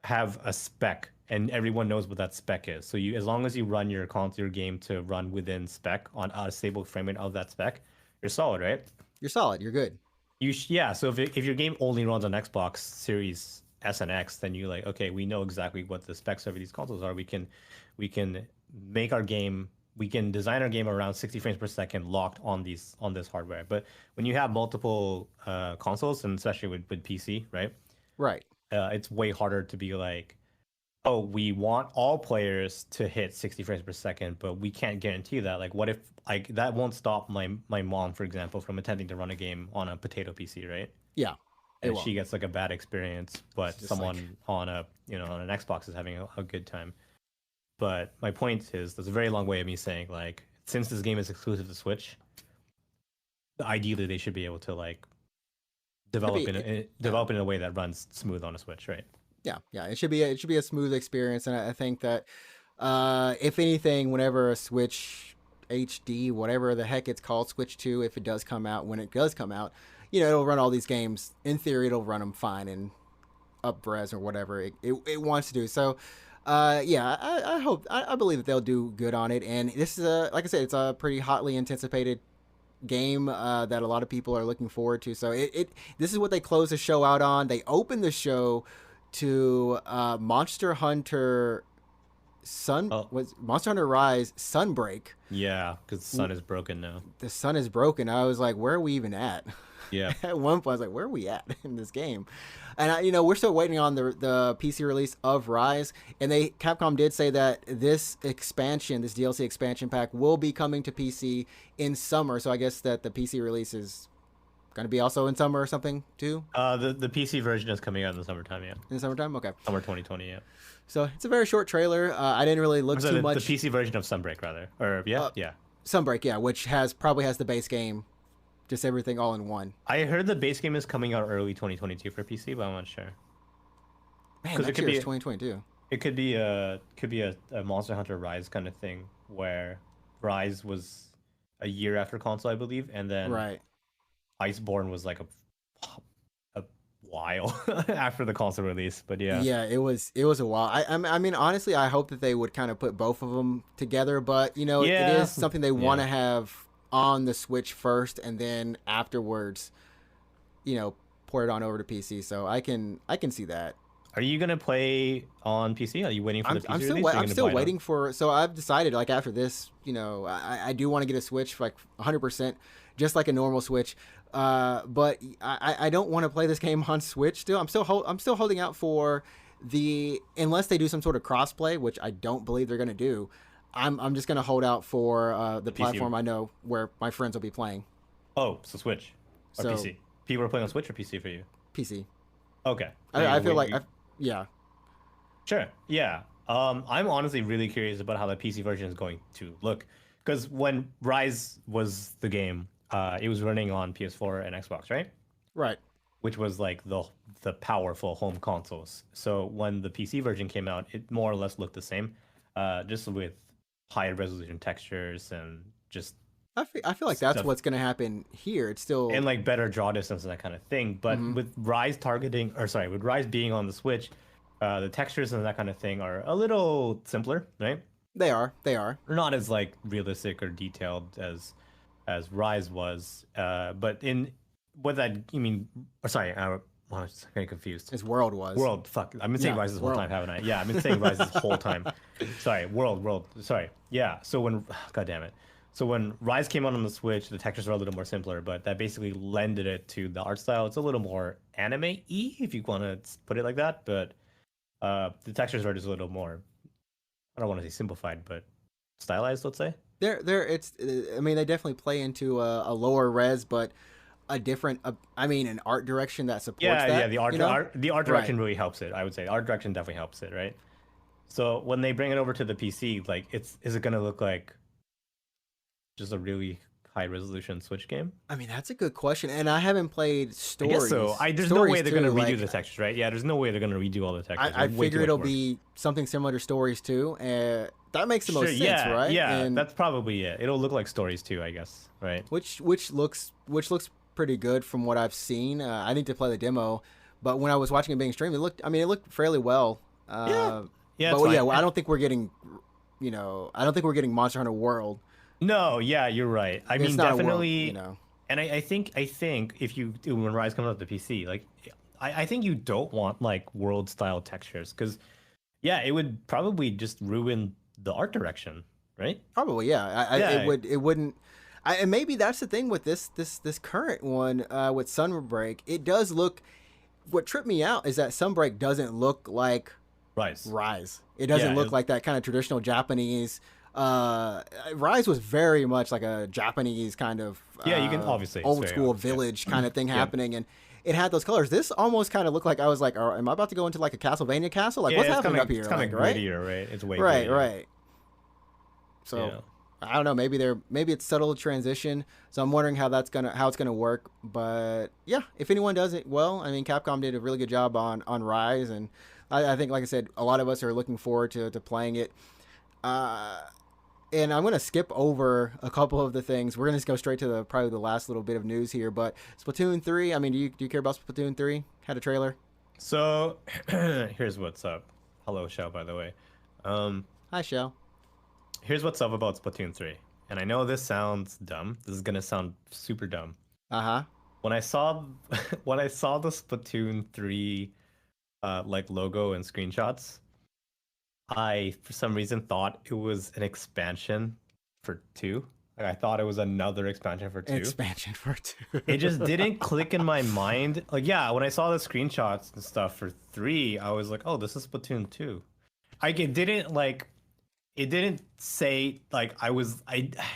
have a spec, and everyone knows what that spec is. So you, as long as you run your game to run within spec on a stable frame rate of that spec, you're solid, right? You're solid. You're good. Yeah. So if your game only runs on Xbox Series S and X, then you're like, okay, we know exactly what the specs of these consoles are. We can make our game. We can design our game around 60 frames per second locked on this hardware. But when you have multiple consoles, and especially with PC, right? Right. It's way harder to be like, oh, we want all players to hit 60 frames per second, but we can't guarantee that. Like, what if like that won't stop my mom, for example, from attempting to run a game on a potato PC, right? Yeah. It And won't. she gets like a bad experience, but It's just someone like on a on an Xbox is having a good time. But my point is, there's a very long way of me saying like, since this game is exclusive to Switch, ideally they should be able to like develop develop in a way that runs smooth on a Switch, right? yeah, yeah. It should be a smooth experience, and I think that if anything, whenever a Switch HD, whatever the heck it's called, Switch 2, if it does come out, when it does come out, it'll run all these games. In theory, it'll run them fine and up res or whatever it wants to do. So, yeah, I hope, I believe that they'll do good on it. And this is like I said, it's a pretty hotly anticipated game that a lot of people are looking forward to. So this is what they close the show out on. They open the show to Monster Hunter was Monster Hunter Rise Sunbreak. Yeah, because the sun is broken now. The sun is broken. I was like, where are we even at? Yeah. At one point, I was like, where are we at in this game? And we're still waiting on the PC release of Rise. And Capcom did say that this expansion, this DLC expansion pack, will be coming to PC in summer. So I guess that the PC release is going to be also in summer or something too. The PC version is coming out in the summertime. Yeah. In the summertime, okay. Summer 2020. Yeah. So it's a very short trailer. I didn't really look too much. The PC version of Sunbreak, rather, or yeah. Sunbreak, yeah, which probably has the base game, just everything all in one. I heard the base game is coming out early 2022 for PC, but I'm not sure. Man, next year is 2022. It could be a Monster Hunter Rise kind of thing, where Rise was a year after console, I believe, and then right. Iceborne was like a while after the console release. But yeah, it was a while. I mean, honestly, I hope that they would kind of put both of them together, but it is something they want to have on the Switch first, and then afterwards, port it on over to PC. So I can see that. Are you gonna play on PC? Are you waiting for the PC release? I'm still waiting for. So I've decided, like, after this, I do want to get a Switch, like 100%, just like a normal Switch. But I don't want to play this game on Switch. Still, I'm still holding out for unless they do some sort of crossplay, which I don't believe they're gonna do. I'm just gonna hold out for the platform I know where my friends will be playing. Oh, so Switch or PC? People are playing on Switch or PC for you? PC. Okay. I feel like yeah. Sure. Yeah. I'm honestly really curious about how the PC version is going to look, because when Rise was the game, it was running on PS4 and Xbox, right? Right. Which was like the powerful home consoles. So when the PC version came out, it more or less looked the same, just with higher resolution textures and just. I feel like that's what's going to happen here. It's still and like better draw distance and that kind of thing. But with Rise with Rise being on the Switch, the textures and that kind of thing are a little simpler, right? They are. They're not as like realistic or detailed as Rise was. But in what that you mean? Or sorry, I was getting confused. As World was. World. Fuck. I've been saying Rise this whole time, haven't I? Yeah, I've been saying Rise this whole time. Sorry, World. Sorry. Yeah. So God damn it. So when Rise came out on the Switch, the textures were a little more simpler, but that basically lended it to the art style. It's a little more anime-y, if you want to put it like that, but the textures are just a little more, I don't want to say simplified, but stylized, let's say. I mean, they definitely play into a lower res, but a different, I mean, an art direction that supports Yeah, yeah. that. The art, You know, the art right? direction really helps it. I would say art direction definitely helps it, right? So when they bring it over to the PC, like, is it gonna look like just a really high resolution Switch game? I mean, that's a good question, and I haven't played I guess so. stories. There's no way Stories they're gonna too. redo Like the textures, right? Yeah, there's no way they're gonna redo all the textures. I There's way too figure much it'll work. be something similar to stories too, and that makes the Sure, most sense, yeah, right? yeah. And That's probably it. It'll look like stories too, I guess, right? which looks pretty good from what I've seen. I need to play the demo, but when I was watching it being streamed, it looked fairly well. Yeah, yeah, But it's well, yeah, fine. well, I don't think we're getting, I don't think we're getting Monster Hunter World. No, yeah, you're right. I It's mean, not a world, definitely. And I think if you do when Rise comes out to PC, like, I think you don't want like world style textures because, yeah, it would probably just ruin the art direction, right? Probably, yeah. Yeah, It wouldn't. And maybe that's the thing with this current one with Sunbreak. It does look. What tripped me out is that Sunbreak doesn't look like Rise. Rise. It doesn't Yeah, look like that kind of traditional Japanese. Rise was very much like a Japanese kind of yeah. You can obviously it's old very school obvious, yeah. village kind of thing Yeah. happening, and it had those colors. This almost kind of looked like I was like, am I about to go into like a Castlevania castle? Like, Yeah, what's it's happening kind of up here? it's kind Like, of right, grittier, right? It's way right, grittier. right. So Yeah. I don't know. Maybe it's subtle transition. So I'm wondering how it's gonna work. But yeah, if anyone does it well, I mean, Capcom did a really good job on Rise, and I think, like I said, a lot of us are looking forward to playing it. Uh, and I'm gonna skip over a couple of the things. We're gonna just go straight to probably the last little bit of news here. But Splatoon 3. I mean, do you care about Splatoon 3? Had a trailer. So here's what's up. Hello, Shell, by the way. Um, Hi, Shell. Here's what's up about Splatoon 3. And I know this sounds dumb. This is gonna sound super dumb. Uh huh. When I saw when I saw the Splatoon 3 like logo and screenshots, I for some reason thought it was an expansion for 2. Like, I thought it was another expansion for 2. Expansion for 2. It just didn't click in my mind. Like, yeah, when I saw the screenshots and stuff for 3, I was like, "Oh, this is Splatoon 2." Like, it didn't say like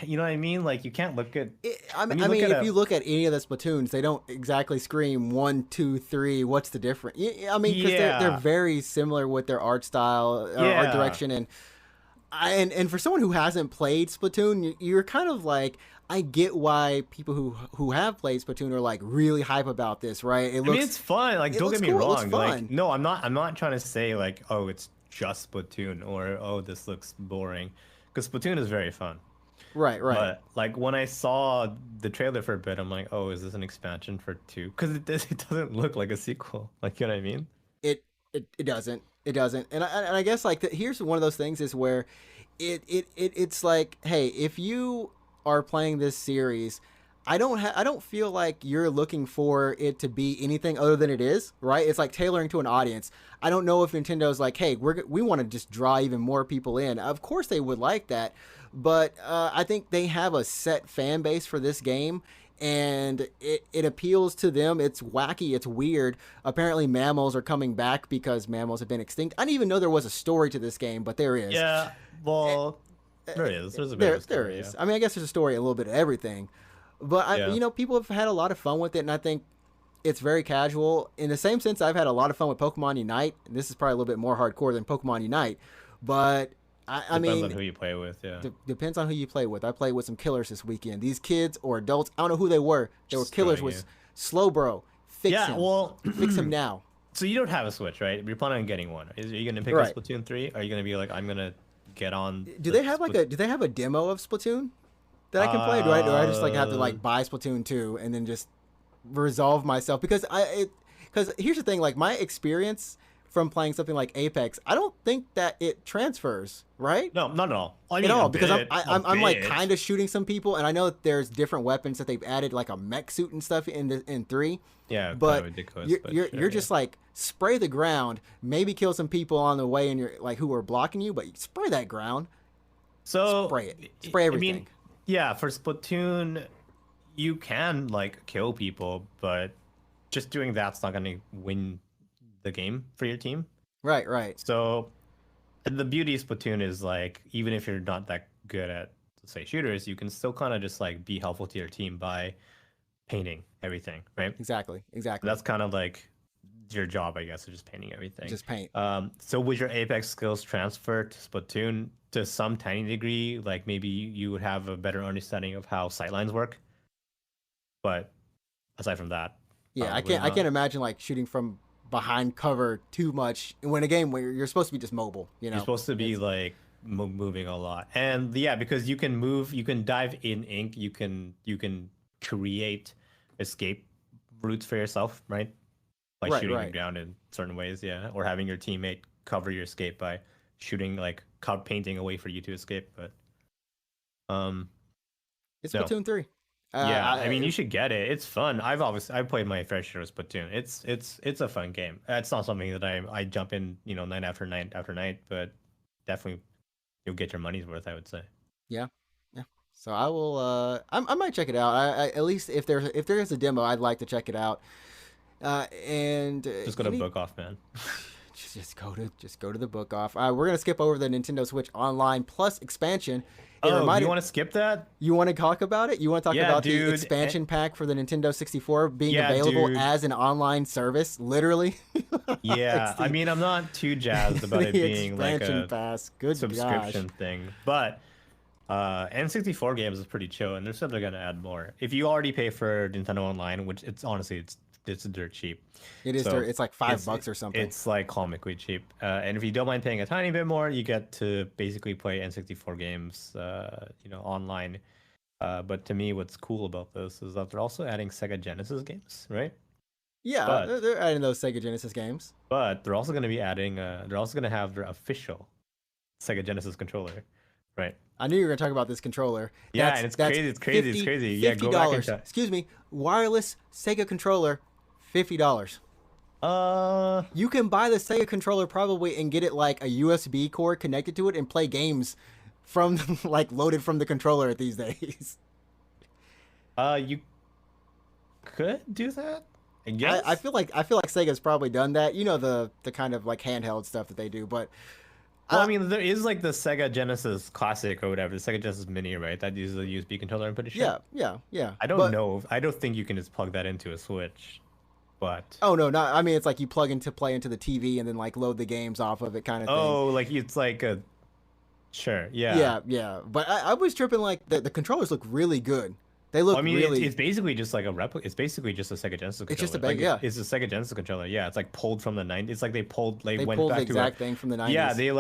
you know what I mean? Like, you can't look at I when mean, you look at if a you look at any of the Splatoons, they don't exactly scream 1, 2, 3. What's the difference? I mean, because they're yeah, very similar with their art style, or art yeah. direction, and for someone who hasn't played Splatoon, you're kind of like, I get why people who have played Splatoon are like really hype about this, right? I mean, it's fun. Like, It don't looks get me cool. It looks wrong. fun. Like, no, I'm not trying to say like, oh, it's just Splatoon or oh, this looks boring, because Splatoon is very fun. Right, right. But like when I saw the trailer for a bit, I'm like, oh, is this an expansion for 2? Because it doesn't look like a sequel. Like, you know what I mean? It doesn't. It doesn't. And I guess like here's one of those things is where it's like, hey, if you are playing this series, I don't feel like you're looking for it to be anything other than it is, right? It's like tailoring to an audience. I don't know if Nintendo's like, hey, we want to just draw even more people in. Of course they would like that, but I think they have a set fan base for this game, and it appeals to them. It's wacky, it's weird. Apparently mammals are coming back because mammals have been extinct. I didn't even know there was a story to this game, but there is. Yeah. Well, there is. There's a bit of a There story, is. yeah. I mean, I guess there's a story, a little bit of everything. But Yeah. people have had a lot of fun with it, and I think it's very casual. In the same sense, I've had a lot of fun with Pokemon Unite. And this is probably a little bit more hardcore than Pokemon Unite, but I Depends on mean, who you play with, yeah. depends on who you play with. I played with some killers this weekend. These kids or adults, I don't know who they were. They were killers. Destroying Was slow, bro. Fix Yeah, him. well, Fix him now. so you don't have a Switch, right? You're planning on getting one. Are you gonna pick Right. up Splatoon 3? Are you gonna be like, I'm gonna get on Do the they have like a Do they have a demo of Splatoon that I can play? Do I just like have to like buy Splatoon 2 and then just resolve myself? Because here's the thing, like my experience from playing something like Apex, I don't think that it transfers, right? No, not at all. I At mean, all, a because bit, I'm like bit. kind of shooting some people, and I know that there's different weapons that they've added, like a mech suit and stuff in 3. Yeah, kind But of ridiculous. you're but you're, sure, you're yeah. just like spray the ground, maybe kill some people on the way, and you're like who are blocking you, but you spray that ground, So spray it, spray I everything. mean, yeah, for Splatoon, you can like kill people, but just doing that's not gonna win the game for your team. Right, right. So the beauty of Splatoon is like even if you're not that good at say shooters, you can still kind of just like be helpful to your team by painting everything, right? Exactly. That's kind of like your job, I guess, is just painting everything. Just paint. So would your Apex skills transfer to Splatoon to some tiny degree? Like maybe you would have a better understanding of how sightlines work, but aside from that, Yeah, probably I not. can't imagine like shooting from behind cover too much when a game where you're supposed to be just mobile. You're supposed to be like moving a lot, and yeah, because you can move, you can dive in ink, you can create escape routes for yourself, right? By Right, shooting the right. ground in certain ways, yeah, or having your teammate cover your escape by shooting like painting a way for you to escape. But um, It's no, Splatoon 3. yeah, I mean you should get it. It's fun. I've played my fair share of Splatoon. It's a fun game. It's not something that I jump in, night after night after night, but definitely you'll get your money's worth, I would say. Yeah, yeah. So I will. I might check it out. At least if there is a demo, I'd like to check it out. And Just go to book off, man. just go to the book off. We're gonna skip over the Nintendo Switch Online Plus expansion. You want to skip that? You want to talk about it? You want to talk about the expansion pack for the Nintendo 64 being available as an online service, literally? Yeah, I mean, I'm not too jazzed about it being like a pass. Good subscription thing, but N64 games is pretty chill, and they said they're gonna add more. If you already pay for Nintendo Online, which it's honestly it's dirt cheap. It is dirt. It's like $5 or something. It's like comically cheap. And if you don't mind paying a tiny bit more, you get to basically play N64 games, online. But to me, what's cool about this is that they're also adding Sega Genesis games, right? Yeah, they're adding those Sega Genesis games. But they're also going to be adding. They're also going to have their official Sega Genesis controller, right? I knew you were going to talk about this controller. Yeah, and it's crazy. It's crazy. It's crazy. Yeah, go back and check. Excuse me, wireless Sega controller, $50. You can buy the Sega controller probably and get it like a USB cord connected to it and play games from like loaded from the controller these days. You could do that. I guess. I feel like Sega's probably done that. You know the kind of like handheld stuff that they do, but well, I mean, there is like the Sega Genesis Classic or whatever, the Sega Genesis Mini, right? That uses a USB controller, I'm pretty sure. Yeah. I don't know. I don't think you can just plug that into a Switch. But oh no, not. I mean, it's like you plug into play into the TV and then like load the games off of it, kind of thing. Oh, like it's like a. Sure. Yeah. Yeah. But I was tripping. Like the controllers look really good. They look. Well, I mean, really... it's basically just like a replica. It's basically just a Sega Genesis controller. It's just a It's a Sega Genesis controller. Yeah, it's like pulled from the 90s. It's like they went back the exact thing from the 90s. Yeah, they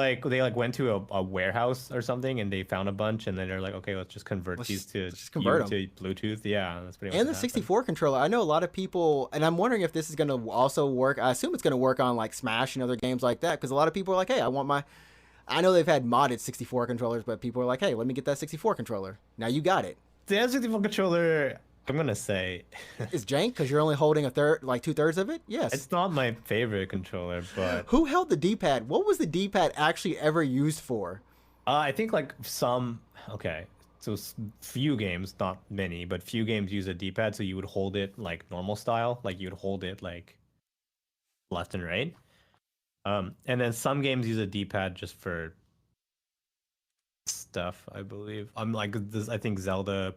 went to a warehouse or something and they found a bunch and then they're like, okay, let's just convert these to Bluetooth. Yeah, that's pretty much. And the 64 controller. I know a lot of people, and I'm wondering if this is going to also work. I assume it's going to work on like Smash and other games like that because a lot of people are like, hey, I know they've had modded 64 controllers, but people are like, hey, let me get that 64 controller. Now you got it. The N64 controller, I'm gonna say, is jank because you're only holding like 2/3 of it. Yes, it's not my favorite controller, but who held the D-pad? What was the D-pad actually ever used for? I think like some. Okay, so few games, not many, but few games use a D-pad, so you would hold it like normal style, like you'd hold it like left and right. And then some games use a D-pad just for stuff, I believe. I'm like this. I think Zelda.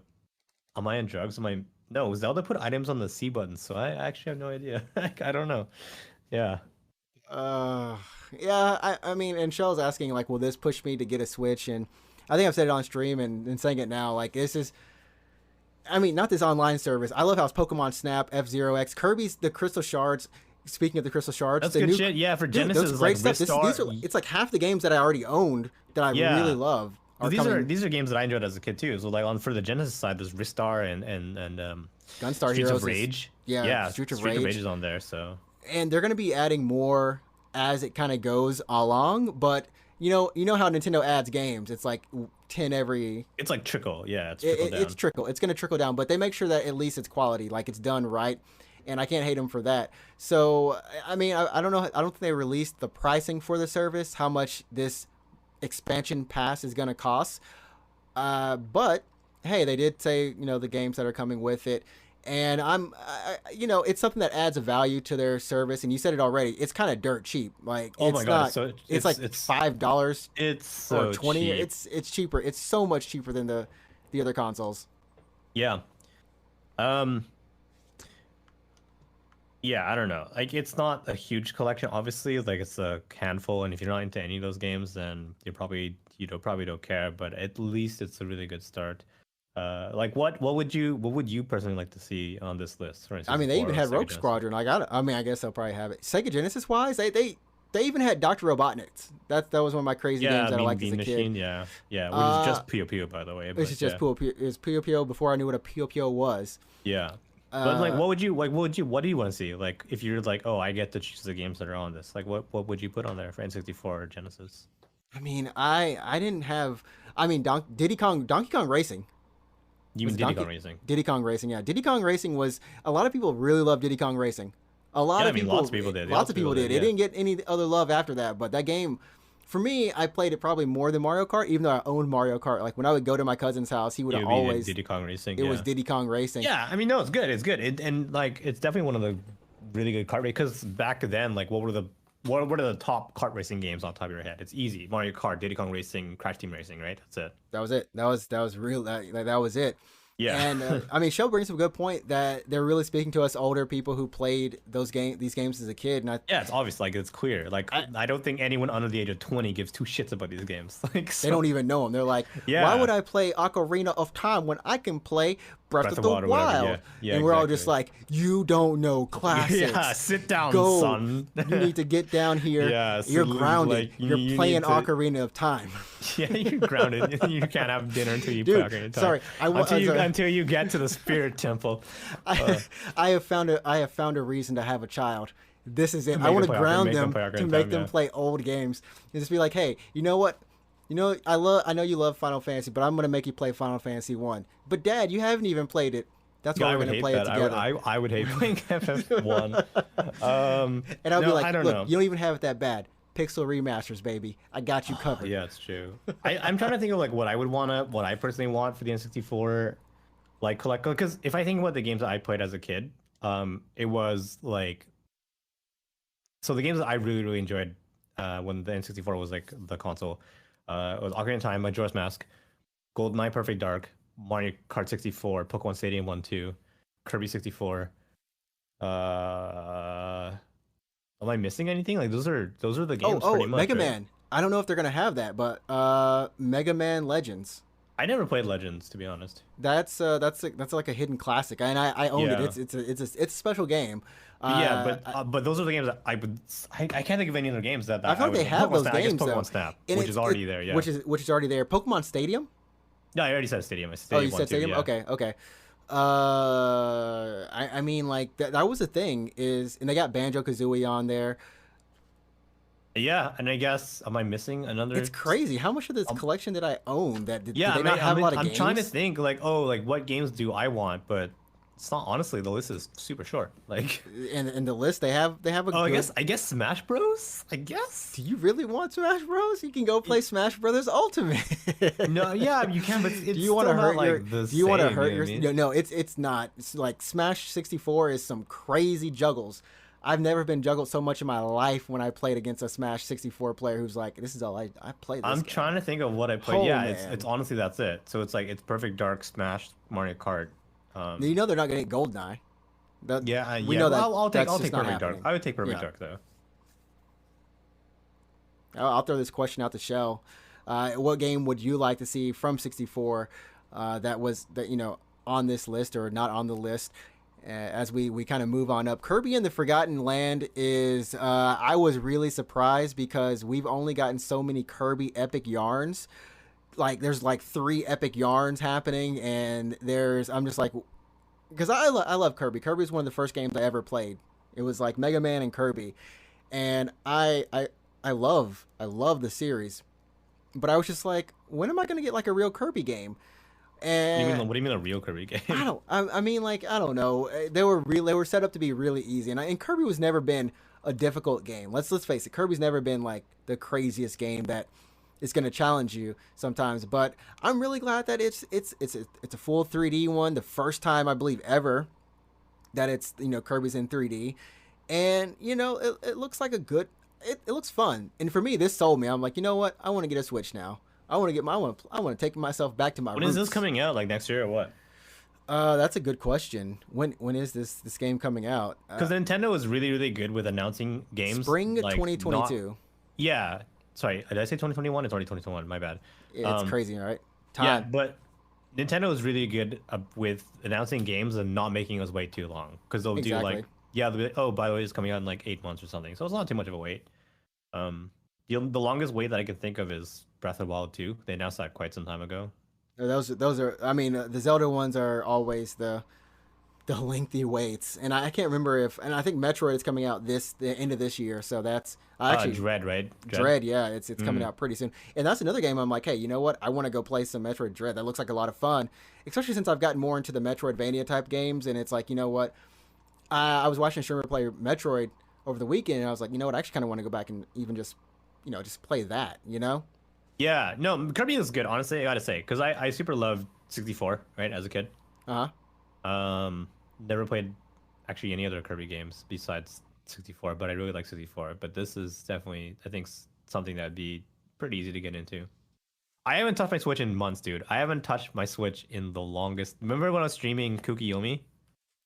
Am I on drugs? No? Zelda put items on the C button, so I actually have no idea. I don't know. Yeah. Yeah. I mean, and Shell's asking like, will this push me to get a Switch? And I think I've said it on stream and saying it now. Like this is. I mean, not this online service. I love how it's Pokemon Snap, F-Zero X, Kirby's the Crystal Shards. Speaking of the Crystal Shards, that's good shit. Yeah, for Genesis, great stuff. It's like half the games that I already owned that I really love. These are games that I enjoyed as a kid too. So like for the Genesis side, there's Ristar and Gunstar Streets Heroes of Rage. Streets of Rage is on there. So and they're gonna be adding more as it kind of goes along. But you know how Nintendo adds games. It's like 10 every. It's like trickle. Yeah, it's trickle. It's gonna trickle down, but they make sure that at least it's quality, like it's done right. And I can't hate them for that. So, I mean, I don't know. I don't think they released the pricing for the service, how much this expansion pass is going to cost. But, hey, they did say, the games that are coming with it. And it's something that adds a value to their service. And you said it already. It's kind of dirt cheap. Like, oh my God, it's like $5. It's so or 20. Cheap. It's cheaper. It's so much cheaper than the other consoles. Yeah. Yeah, I don't know. Like, it's not a huge collection, obviously. Like, it's a handful, and if you're not into any of those games, then probably don't care. But at least it's a really good start. Like, what would you personally like to see on this list for I mean, they even N64 or had Sega Rogue Genesis? Squadron. I mean, I guess they'll probably have it. Sega Genesis wise, they even had Dr. Robotnik's. That was one of my crazy games Yeah, that I liked as Bean a kid. Machine. Yeah, yeah, which is Uh, just Puyo Puyo, by the way. this But is just yeah, Puyo Puyo. It was Puyo Puyo before I knew what a Puyo Puyo was. yeah. But like, Uh, what do you want to see? Like, if you're like, oh, I get to choose the games that are on this. Like, what would you put on there for N64 or Genesis? I mean, I didn't have. I mean, Donkey Kong Racing. You Was mean it Diddy Kong Racing? Diddy Kong Racing? Yeah, Diddy Kong Racing was a lot of people really loved Diddy Kong Racing. A lot Yeah, I of mean, people, lots of people did. lots Lots of of people people did. did. It Yeah. didn't get any other love after that. But that game, for me, I played it probably more than Mario Kart, even though I owned Mario Kart. Like when I would go to my cousin's house, he would It would be always. Diddy Kong Racing. It was Yeah. Diddy Kong Racing. Yeah, I mean, no, it's good. It's good. And like, it's definitely one of the really good kart race. Because back then, like, what are the top kart racing games on top of your head? It's easy. Mario Kart, Diddy Kong Racing, Crash Team Racing, right? That's it. That was it. That was real. That was it. Yeah. And I mean, Show brings up a good point that they're really speaking to us older people who played these games as a kid. And Yeah, it's obvious. Like, it's clear. Like, I don't think anyone under the age of 20 gives two shits about these games. Like, they don't even know them. They're like, Yeah. why would I play Ocarina of Time when I can play Breath of the Water, Wild? whatever. Yeah, and we're all exactly. just like, you don't know classics. Yeah, sit down, Go. son. You need to get down here. Yeah, You're salute, grounded. like, You're you playing need to- Ocarina of Time. Yeah, you're grounded. You can't have dinner until you Dude, play Ocarina of Time. sorry, Until you get to the spirit temple. I have found a reason to have a child. This is it. I them want to play ground make them them play Ocarina to of make Time, them yeah. play old games and just be like, hey, you know what? I know you love Final Fantasy, but I'm gonna make you play Final Fantasy 1. But Dad, you haven't even played it. That's why I we're would gonna hate play that. it together. I would hate playing FF1. And I'll be No, like, I don't look, know. you don't even have it that bad. Pixel remasters, baby. I got you covered. Yeah, it's true. I'm trying to think of like what I personally want for the N64, like collect. Because if I think about the games that I played as a kid, it was like, so the games that I really enjoyed when the N64 was like the console, it was Ocarina of Time, Majora's Mask, GoldenEye Perfect Dark, Mario Kart 64, Pokemon Stadium 1, 2, Kirby 64. Am I missing anything? Like those are the games pretty much. Mega right? Man. I don't know if they're gonna have that, but Mega Man Legends. I never played Legends, to be honest. That's like a hidden classic, and I owned it. Yeah. It's a special game. Yeah, but those are the games that I can't think of any other games that I feel like they have those Snap, I guess games Pokemon though. Snap, And which is already there. Yeah. which is already there. Pokemon Stadium. No, I already said Stadium. I said Oh, Stadium you 1, said 2, Stadium. yeah. Okay. I mean, like that was the thing and they got Banjo Kazooie on there. Yeah, and I guess am I missing another? It's crazy. How much of this collection did I own? Did Yeah, they not have a lot of I'm games? trying to think like, oh, like what games do I want? But it's not, honestly, the list is super short. Like, In the list, they have a. oh, good... I guess Smash Bros. I guess. Do you really want Smash Bros? You can go play Smash Brothers Ultimate. No, yeah, you can, but it's Do you want to still hurt not, your? like, the Do you want to same, hurt you know your? what I mean? No, it's not. It's like Smash 64 is some crazy juggles. I've never been juggled so much in my life when I played against a Smash 64 player who's like, "This is all I play." This I'm game. trying to think of what I played. Oh, Yeah, man. it's honestly that's it. So it's like it's Perfect Dark, Smash, Mario Kart. You know they're not going to get GoldenEye. We know that. I'll that's take just not Perfect Dark. happening. I would take Perfect Yeah. Dark though. I'll throw this question out the shell. What game would you like to see from 64 that on this list or not on the list? As we kind of move on up, Kirby and the Forgotten Land is. I was really surprised because we've only gotten so many Kirby epic yarns. Like there's like 3 epic yarns happening, and I'm just like, because I love Kirby. Kirby is one of the first games I ever played. It was like Mega Man and Kirby, and I love the series, but I was just like, when am I gonna get like a real Kirby game? And What do you mean a real Kirby game? I mean, like, I don't know. They were set up to be really easy, and Kirby was never been a difficult game. Let's face it. Kirby's never been like the craziest game that is going to challenge you sometimes. But I'm really glad that it's a full 3D one. The first time I believe ever that it's Kirby's in 3D, and it looks like a good. It looks fun, and for me, this sold me. I'm like, you know what? I want to get a Switch now. I want to take myself back to my When roots. is this coming out? Like next year or what? That's a good question. When is this game coming out? Because Nintendo is really really good with announcing games Spring like not 2022. yeah. Sorry, did I say 2021? It's already 2021. My bad. It's crazy, right? Yeah, Time. but Nintendo is really good with announcing games and not making us wait too long. Because they'll do Exactly. like, yeah, they'll be like, oh, by the way, it's coming out in like 8 months or something. So it's not too much of a wait. Um, the longest wait that I can think of is Breath of the Wild 2. They announced that quite some time ago. Those are. I mean, the Zelda ones are always the lengthy waits, and I can't remember if. And I think Metroid is coming out the end of this year, so that's actually Dread, right? Dread. Yeah, it's coming out pretty soon, and that's another game. I'm like, hey, you know what? I want to go play some Metroid Dread. That looks like a lot of fun, especially since I've gotten more into the Metroidvania type games, and it's like, you know what? I was watching a streamer play Metroid over the weekend, and I was like, you know what? I actually kind of want to go back and even just, just play that. You know? Yeah, no, Kirby is good, honestly, I gotta say, because I super loved 64, right, as a kid. Uh huh. Never played actually any other Kirby games besides 64, but I really like 64. But this is definitely, I think, something that'd be pretty easy to get into. I haven't touched my Switch in months, dude. I haven't touched my Switch in the longest. Remember when I was streaming Kukiyomi?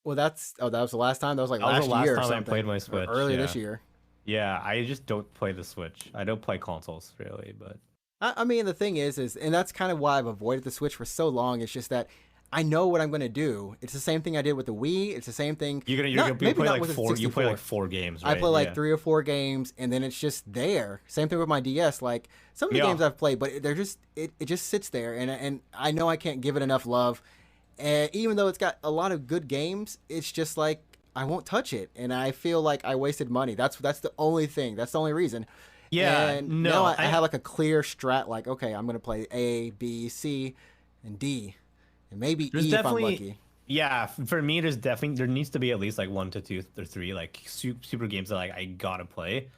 Well, that was the last time. That was like That was last the last year or time I something. played my Switch. Or earlier Yeah. this year. Yeah, I just don't play the Switch. I don't play consoles really, but I mean, the thing is, and that's kind of why I've avoided the Switch for so long. It's just that I know what I'm going to do. It's the same thing I did with the Wii. It's the same thing. you play like four. You play like 4 games, right? I play like Yeah. 3 or 4 games, and then it's just there. Same thing with my DS. Like some of the Yeah. games I've played, but they're just it just sits there, and I know I can't give it enough love. And even though it's got a lot of good games, it's just like I won't touch it, and I feel like I wasted money. That's the only thing. That's the only reason. Yeah, And no, now I have like a clear strat. Like, okay, I'm gonna play A, B, C, and D, and maybe there's E if I'm definitely lucky. yeah. For me, there needs to be at least like 1 to 2 or 3 like super games that like I gotta play.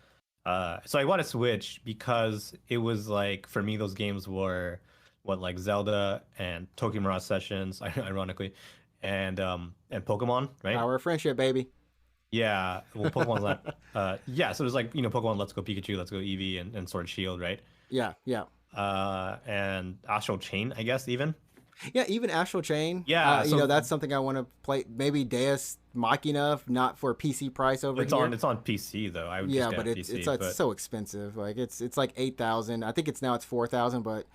So I want to Switch because it was like for me those games were what like Zelda and Tokyo Mirage Sessions, ironically, and Pokemon, right? Power of friendship, baby. Yeah, well, Pokemon's not. Yeah, so there's like Pokemon Let's Go Pikachu, Let's Go Eevee, and Sword Shield, right? Yeah, yeah. And Astral Chain, I guess even. Yeah, even Astral Chain. Yeah, so that's something I want to play. Maybe Deus Machina, not for PC price over it's here. on PC though. I would Yeah, just get but a it's PC, it's but so expensive. Like it's like 8,000. I think it's 4,000, but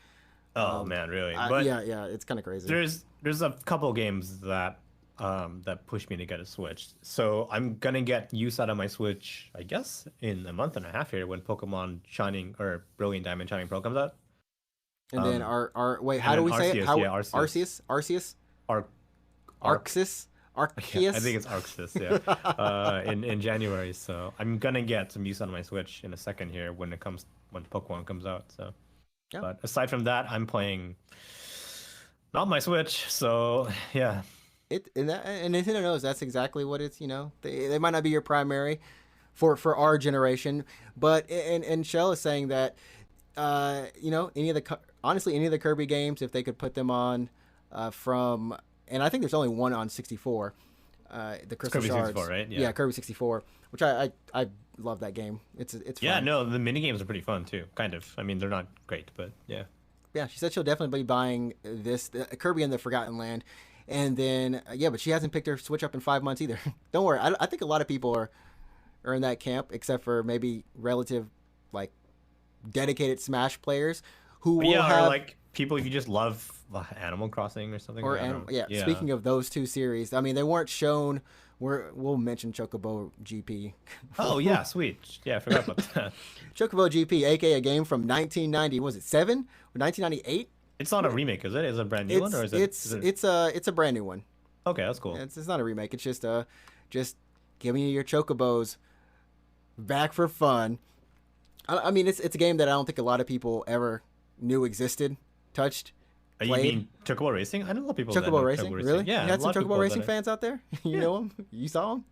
oh man, really? But yeah, it's kind of crazy. there's a couple games that that push me to get a Switch. So I'm gonna get use out of my Switch, I guess, in a month and a half here when Pokemon Shining or Brilliant Diamond Shining Pearl comes out. And then our wait, how and do we then say it? Arceus, How yeah, Arceus. Arceus? Arc, Arceus? Arceus? I think it's Arceus, yeah. In January. So I'm gonna get some use out of my Switch in a second here when Pokemon comes out. So, Yeah. but aside from that, I'm playing not my Switch. So yeah. And Nintendo knows that's exactly what it's. They might not be your primary for our generation, but and Shell is saying that honestly any of the Kirby games, if they could put them on from, and I think there's only one on 64, the Crystal Kirby Shards, 64, right? Yeah, Kirby 64, which I love that game. It's fun. Yeah, no, the mini games are pretty fun too. Kind of. I mean, they're not great, but yeah. Yeah, she said she'll definitely be buying Kirby and the Forgotten Land. And then, but she hasn't picked her Switch up in 5 months either. Don't worry. I think a lot of people are in that camp, except for maybe relative, like, dedicated Smash players who will have... or like people you just love Animal Crossing or something. Speaking of those two series, I mean, they weren't shown... We'll mention Chocobo GP. Oh, yeah, sweet. Yeah, I forgot about that. Chocobo GP, a.k.a. a game from 1990. Was it 7? Or 1998? It's not a remake, is it? Is it a brand new one, or is it? It's a brand new one. Okay, that's cool. It's not a remake. It's just giving you your chocobos back for fun. I mean, it's a game that I don't think a lot of people ever knew existed, touched, played. You mean Chocobo Racing? I know a lot of people. Chocobo Racing, really? Yeah, you had some Chocobo Racing fans out there. You know them. You saw them.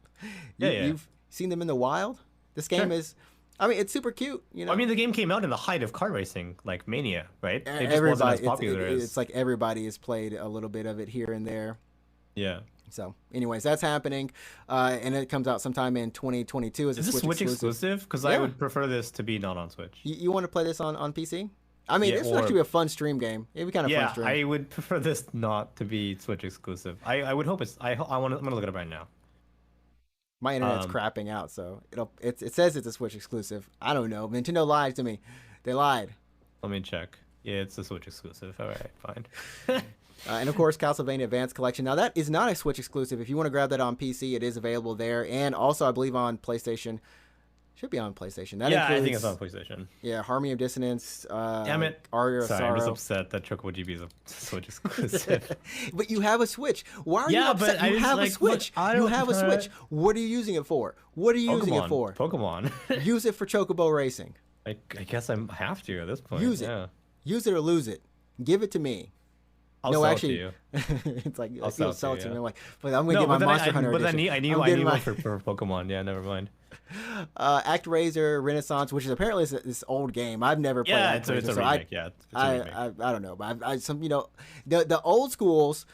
You've seen them in the wild. This game is. I mean, it's super cute. I mean, the game came out in the height of car racing, like Mania, right? It just wasn't as popular as... It's like everybody has played a little bit of it here and there. Yeah. So, anyways, that's happening, and it comes out sometime in 2022 as a Switch exclusive. Because I would prefer this to be not on Switch. You want to play this on PC? I mean, Yeah, it's or actually a fun stream game. It'd be kind of fun yeah, stream. I would prefer this not to be Switch exclusive. I would hope it's. I'm gonna look it up right now. My internet's Um, crapping out, so it says it's a Switch exclusive. I don't know. Nintendo lied to me. They lied. Let me check. Yeah, it's a Switch exclusive. All right, fine. And of course, Castlevania Advance Collection. Now that is not a Switch exclusive. If you want to grab that on PC, it is available there, and also I believe on PlayStation. Should be on PlayStation. That Yeah, includes, I think it's on PlayStation. Yeah, Harmony of Dissonance. Damn it. Aria of Sorry, Sorrow. I'm just upset that Chocobo GB is a Switch exclusive. But you have a Switch. Why are you Yeah, upset? but I You just, have a like, Switch. look, I You don't- have a Switch. What are you using it for? What are you using it for? Pokemon. Use it for Chocobo Racing. I guess I have to at this point. Use it. Yeah. Use it or lose it. Give it to me. I'll No, sell actually, it to you. it's like I'll you'll sell sell it it to to you, me. yeah. I'm like, but I'm gonna No, get my but then Monster Hunter but I edition. need I'm I getting need my- one for Pokemon. Yeah, never mind. ActRaiser Renaissance, which is apparently this old game. I've never played. Yeah, ActRaiser, it's a so remake. Yeah, it's a remake. I don't know, but I some the old schools,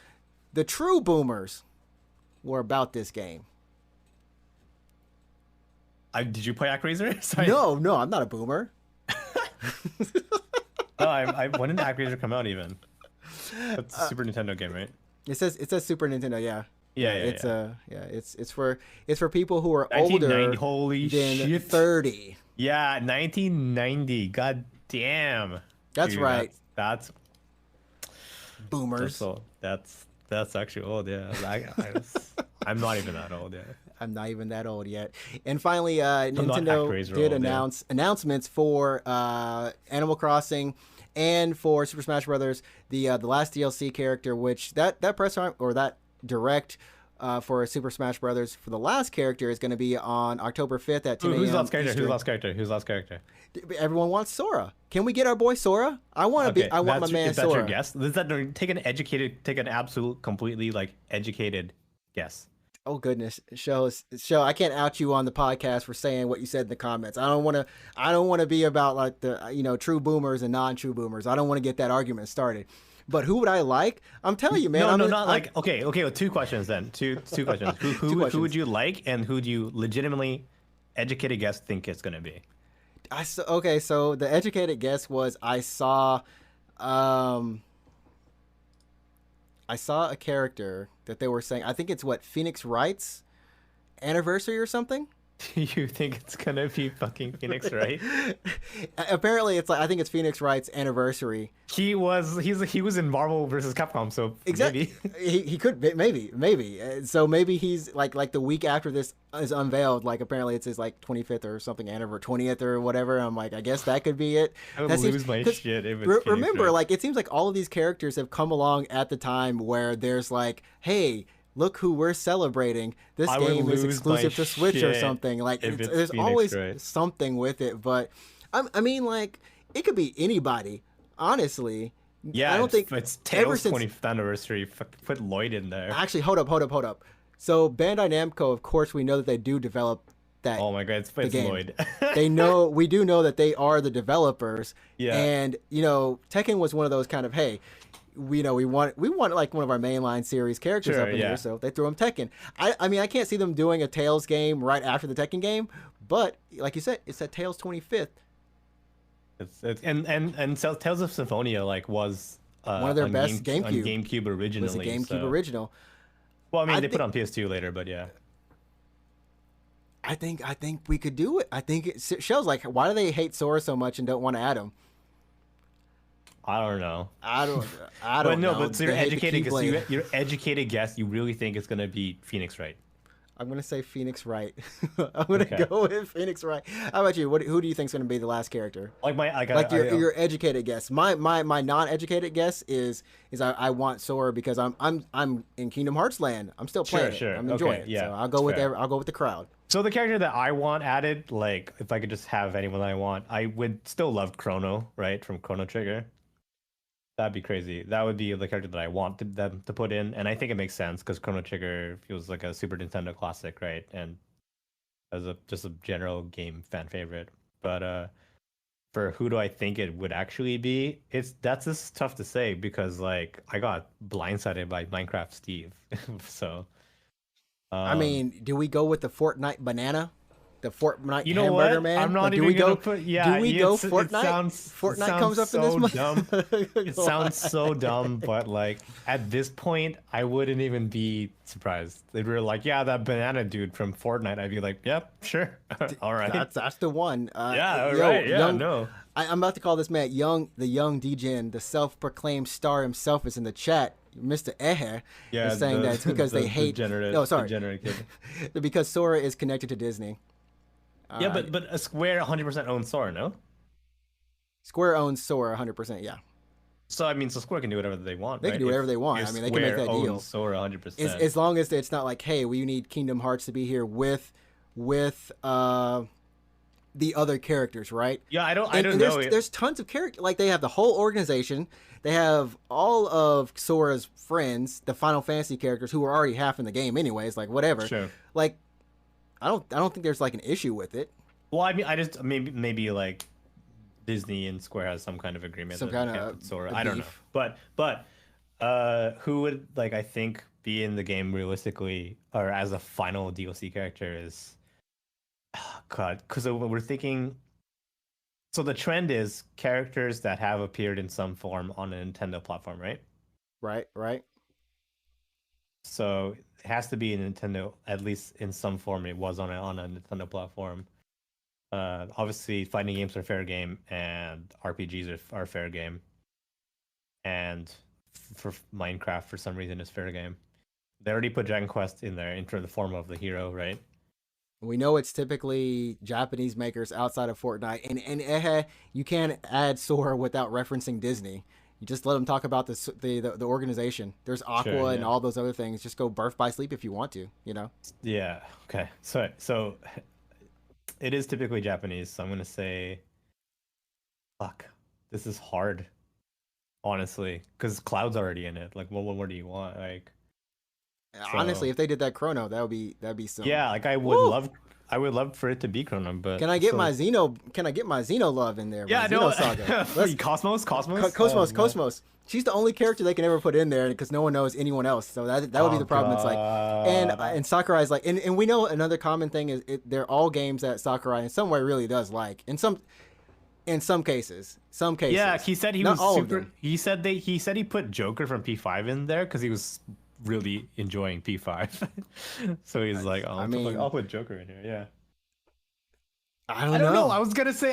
the true boomers, were about this game. Did you play ActRaiser? Sorry. No, I'm not a boomer. No, when did ActRaiser come out even? That's a Super Nintendo game, right? It says Super Nintendo. Yeah. Yeah, It's for people who are older 1990. Holy than shit. 30. Yeah, 1990. God damn. That's Dude, right. That's Boomers. that's actually old. Yeah, I'm not even that old yet. I'm not even that old yet. And finally, not Nintendo ActRaiser did old, yeah. announcements for Animal Crossing and for Super Smash Brothers, the last DLC character, which that press or that direct for Super Smash Brothers for the last character is going to be on October 5th at 10 a.m. Who's last character? Eastern. Who's last character? Everyone wants Sora. Can we get our boy Sora? I want to be. I want my man is that Sora. your guess? Is that take an absolute, completely like educated guess? Oh goodness, show. I can't out you on the podcast for saying what you said in the comments. I don't want to be about like the true boomers and non-true boomers. I don't want to get that argument started. But who would I like? I'm telling you, man. Okay. Well, two questions then. Two questions. Who would you like, and who do you legitimately, educated guess, think it's gonna be? So the educated guess was I saw a character that they were saying. I think it's Phoenix Wright's anniversary or something. You think it's gonna be fucking Phoenix Wright? Apparently, it's I think it's Phoenix Wright's anniversary. He was in Marvel versus Capcom, so exactly. Maybe. he could maybe. So maybe he's like the week after this is unveiled. Like apparently it's his 25th or something anniversary, 20th or whatever. I'm like, I guess that could be it. I would lose my shit if it's remember, Wright. it seems like all of these characters have come along at the time where there's hey, look who we're celebrating. This game is exclusive to Switch or something. There's always something with it. But I mean, it could be anybody. Honestly, yeah. I don't think it's Tails' 20th anniversary. Put Lloyd in there. Actually, hold up. So Bandai Namco, of course, we know that they do develop that. Oh my god, it's Lloyd. We do know that they are the developers. Yeah. And Tekken was one of those kind of we want like one of our mainline series characters up in here, so they threw him Tekken. I mean, I can't see them doing a Tails game right after the Tekken game, but like you said, it's at Tails 25th. And Tales of Symphonia was one of their best GameCube originally. It was a GameCube original. Well, I mean, they put it on PS2 later, but yeah. I think we could do it. I think it shows why do they hate Sora so much and don't want to add him? I don't know. I don't but know. But so your educated guess, you really think it's gonna be Phoenix Wright? I'm gonna say Phoenix Wright. I'm gonna go with Phoenix Wright. How about you? Who do you think's gonna be the last character? Your educated guess. My non-educated guess is I want Sora because I'm in Kingdom Hearts land. I'm still playing it. I'm enjoying it. Yeah, so I'll go with the crowd. So the character that I want added, if I could just have anyone that I want, I would still love Chrono, right, from Chrono Trigger. That'd be crazy. That would be the character that I want them to put in, and I think it makes sense because Chrono Trigger feels like a Super Nintendo classic, right? And as just a general game fan favorite. But for who do I think it would actually be? That's just tough to say because I got blindsided by Minecraft Steve, so. I mean, do we go with the Fortnite banana? the Fortnite You know hamburger what? man? I'm not like, even gonna put. Yeah, do we go it Fortnite? Fortnite comes up so in this dumb. It sounds Why? so dumb, but like at this point, I wouldn't even be surprised. They were like, "Yeah, that banana dude from Fortnite." I'd be like, "Yep, sure, all right." That's the one. Yeah, Yo, right. Yeah, young. no. I'm about to call this man the young DGen, the self-proclaimed star himself, is in the chat. Mr. Ehe Yeah, is saying that it's because they hate. No, sorry, because Sora is connected to Disney. Yeah, but a Square 100% owns Sora, no? Square owns Sora 100%. Yeah. So I mean, so Square can do whatever they want. They can do whatever they want. I mean, they can make that deal. Sora 100%. As long as it's not like, hey, we need Kingdom Hearts to be here with the other characters, right? Yeah, I don't know. There's There's tons of characters. Like, they have the whole organization. They have all of Sora's friends, the Final Fantasy characters, who are already half in the game anyways. Like, whatever. Sure. Like, I don't think there's like an issue with it. Well, I mean, I just maybe like Disney and Square has some kind of agreement. Some kind of Sora. I don't know. But who would, like, I think be in the game realistically or as a final DLC character is, oh God, because we're thinking. So the trend is characters that have appeared in some form on a Nintendo platform, right? Right. So it has to be a Nintendo, at least in some form. It was on a Nintendo platform. Obviously, fighting games are fair game, and RPGs are fair game. And for Minecraft, for some reason, is fair game. They already put Dragon Quest in there into the form of the hero, right? We know it's typically Japanese makers outside of Fortnite, and you can't add Sora without referencing Disney. You just let them talk about the organization. There's Aqua, sure, and all those other things. Just go Birth by Sleep if you want to, you know? Yeah, okay. So it is typically Japanese, so I'm going to say, fuck, this is hard, honestly, because Cloud's already in it. Like, what more do you want? Like, honestly, if they did that Chrono, that'd be some. Yeah, like I would love for it to be Chrono, but can I get my Xeno love in there? Yeah, no Saga. Cosmos. She's the only character they can ever put in there because no one knows anyone else. So that would be the problem. God. It's like, and Sakurai's like, and we know another common thing is they're all games that Sakurai in some way really does like. In some cases. Yeah, he said he was super. He said he put Joker from P5 in there because he was really enjoying P5. So he's like, I'll put Joker in here. Yeah. I don't know. I was gonna say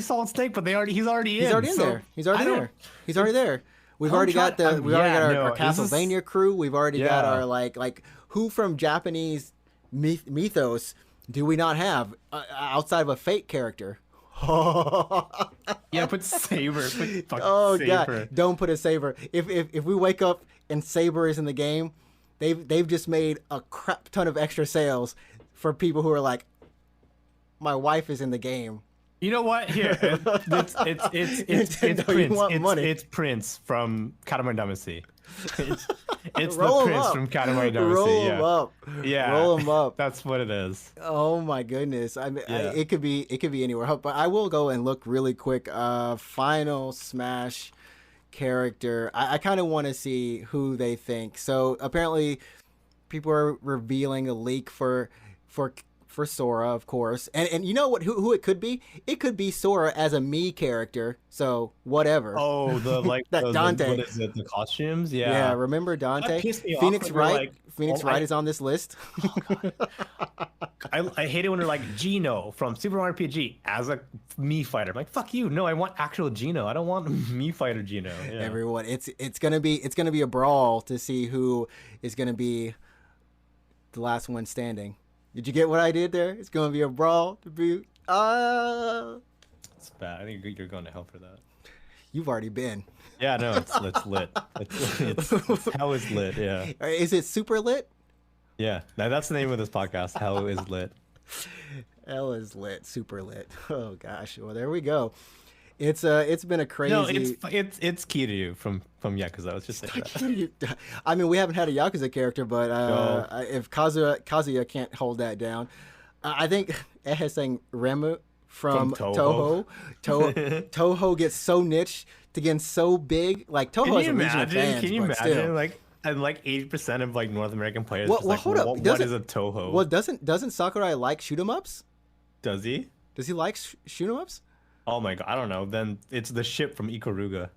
Solid Snake, but he's already in there. He's already there. We've already got our Castlevania crew. We've already got our like who from Japanese mythos do we not have outside of a Fate character? Yeah, put Saber. Saber. God, don't put a Saber. If we wake up and Saber is in the game, they've just made a crap ton of extra sales for people who are like, my wife is in the game. You know what? Here, it's Prince. It's Prince from Katamari Damacy. It's the Prince from Katamari Damacy. Roll him up. Yeah, roll him up. That's what it is. Oh my goodness! I mean, it could be anywhere. But I will go and look really quick. Final Smash character. I kind of want to see who they think. So apparently, people are revealing a leak for Sora, of course, and you know what? Who it could be? It could be Sora as a Mii character. So whatever. Oh, that Dante. What is it? The costumes? Yeah. Yeah. Remember Dante? Phoenix Wright. Phoenix Wright is on this list. I hate it when they're like Gino from Super Mario RPG as a Mii fighter. I'm like, fuck you. No, I want actual Gino. I don't want Mii fighter Gino. Yeah. Everyone, it's gonna be a brawl to see who is gonna be the last one standing. Did you get what I did there? It's going to be a brawl to be... It's bad. I think you're going to hell for that. You've already been. Yeah, no, it's lit. It's Hell is lit, yeah. Is it super lit? Yeah, now that's the name of this podcast, Hell is lit. Hell is lit, super lit. Oh, gosh. Well, there we go. It's been a crazy. No, it's Kiryu from Yakuza. I was just saying that. I mean, we haven't had a Yakuza character, but if Kazuya can't hold that down, I think Ehe saying Remu from Toho. Toho gets so niche to get so big. Like Toho has a legion of fans. Can you imagine? Still. Like 80% of like North American players. What is a Toho? Well, doesn't Sakurai like shoot 'em ups? Does he? Does he like shoot 'em ups? Oh my god, I don't know. Then it's the ship from Ikaruga.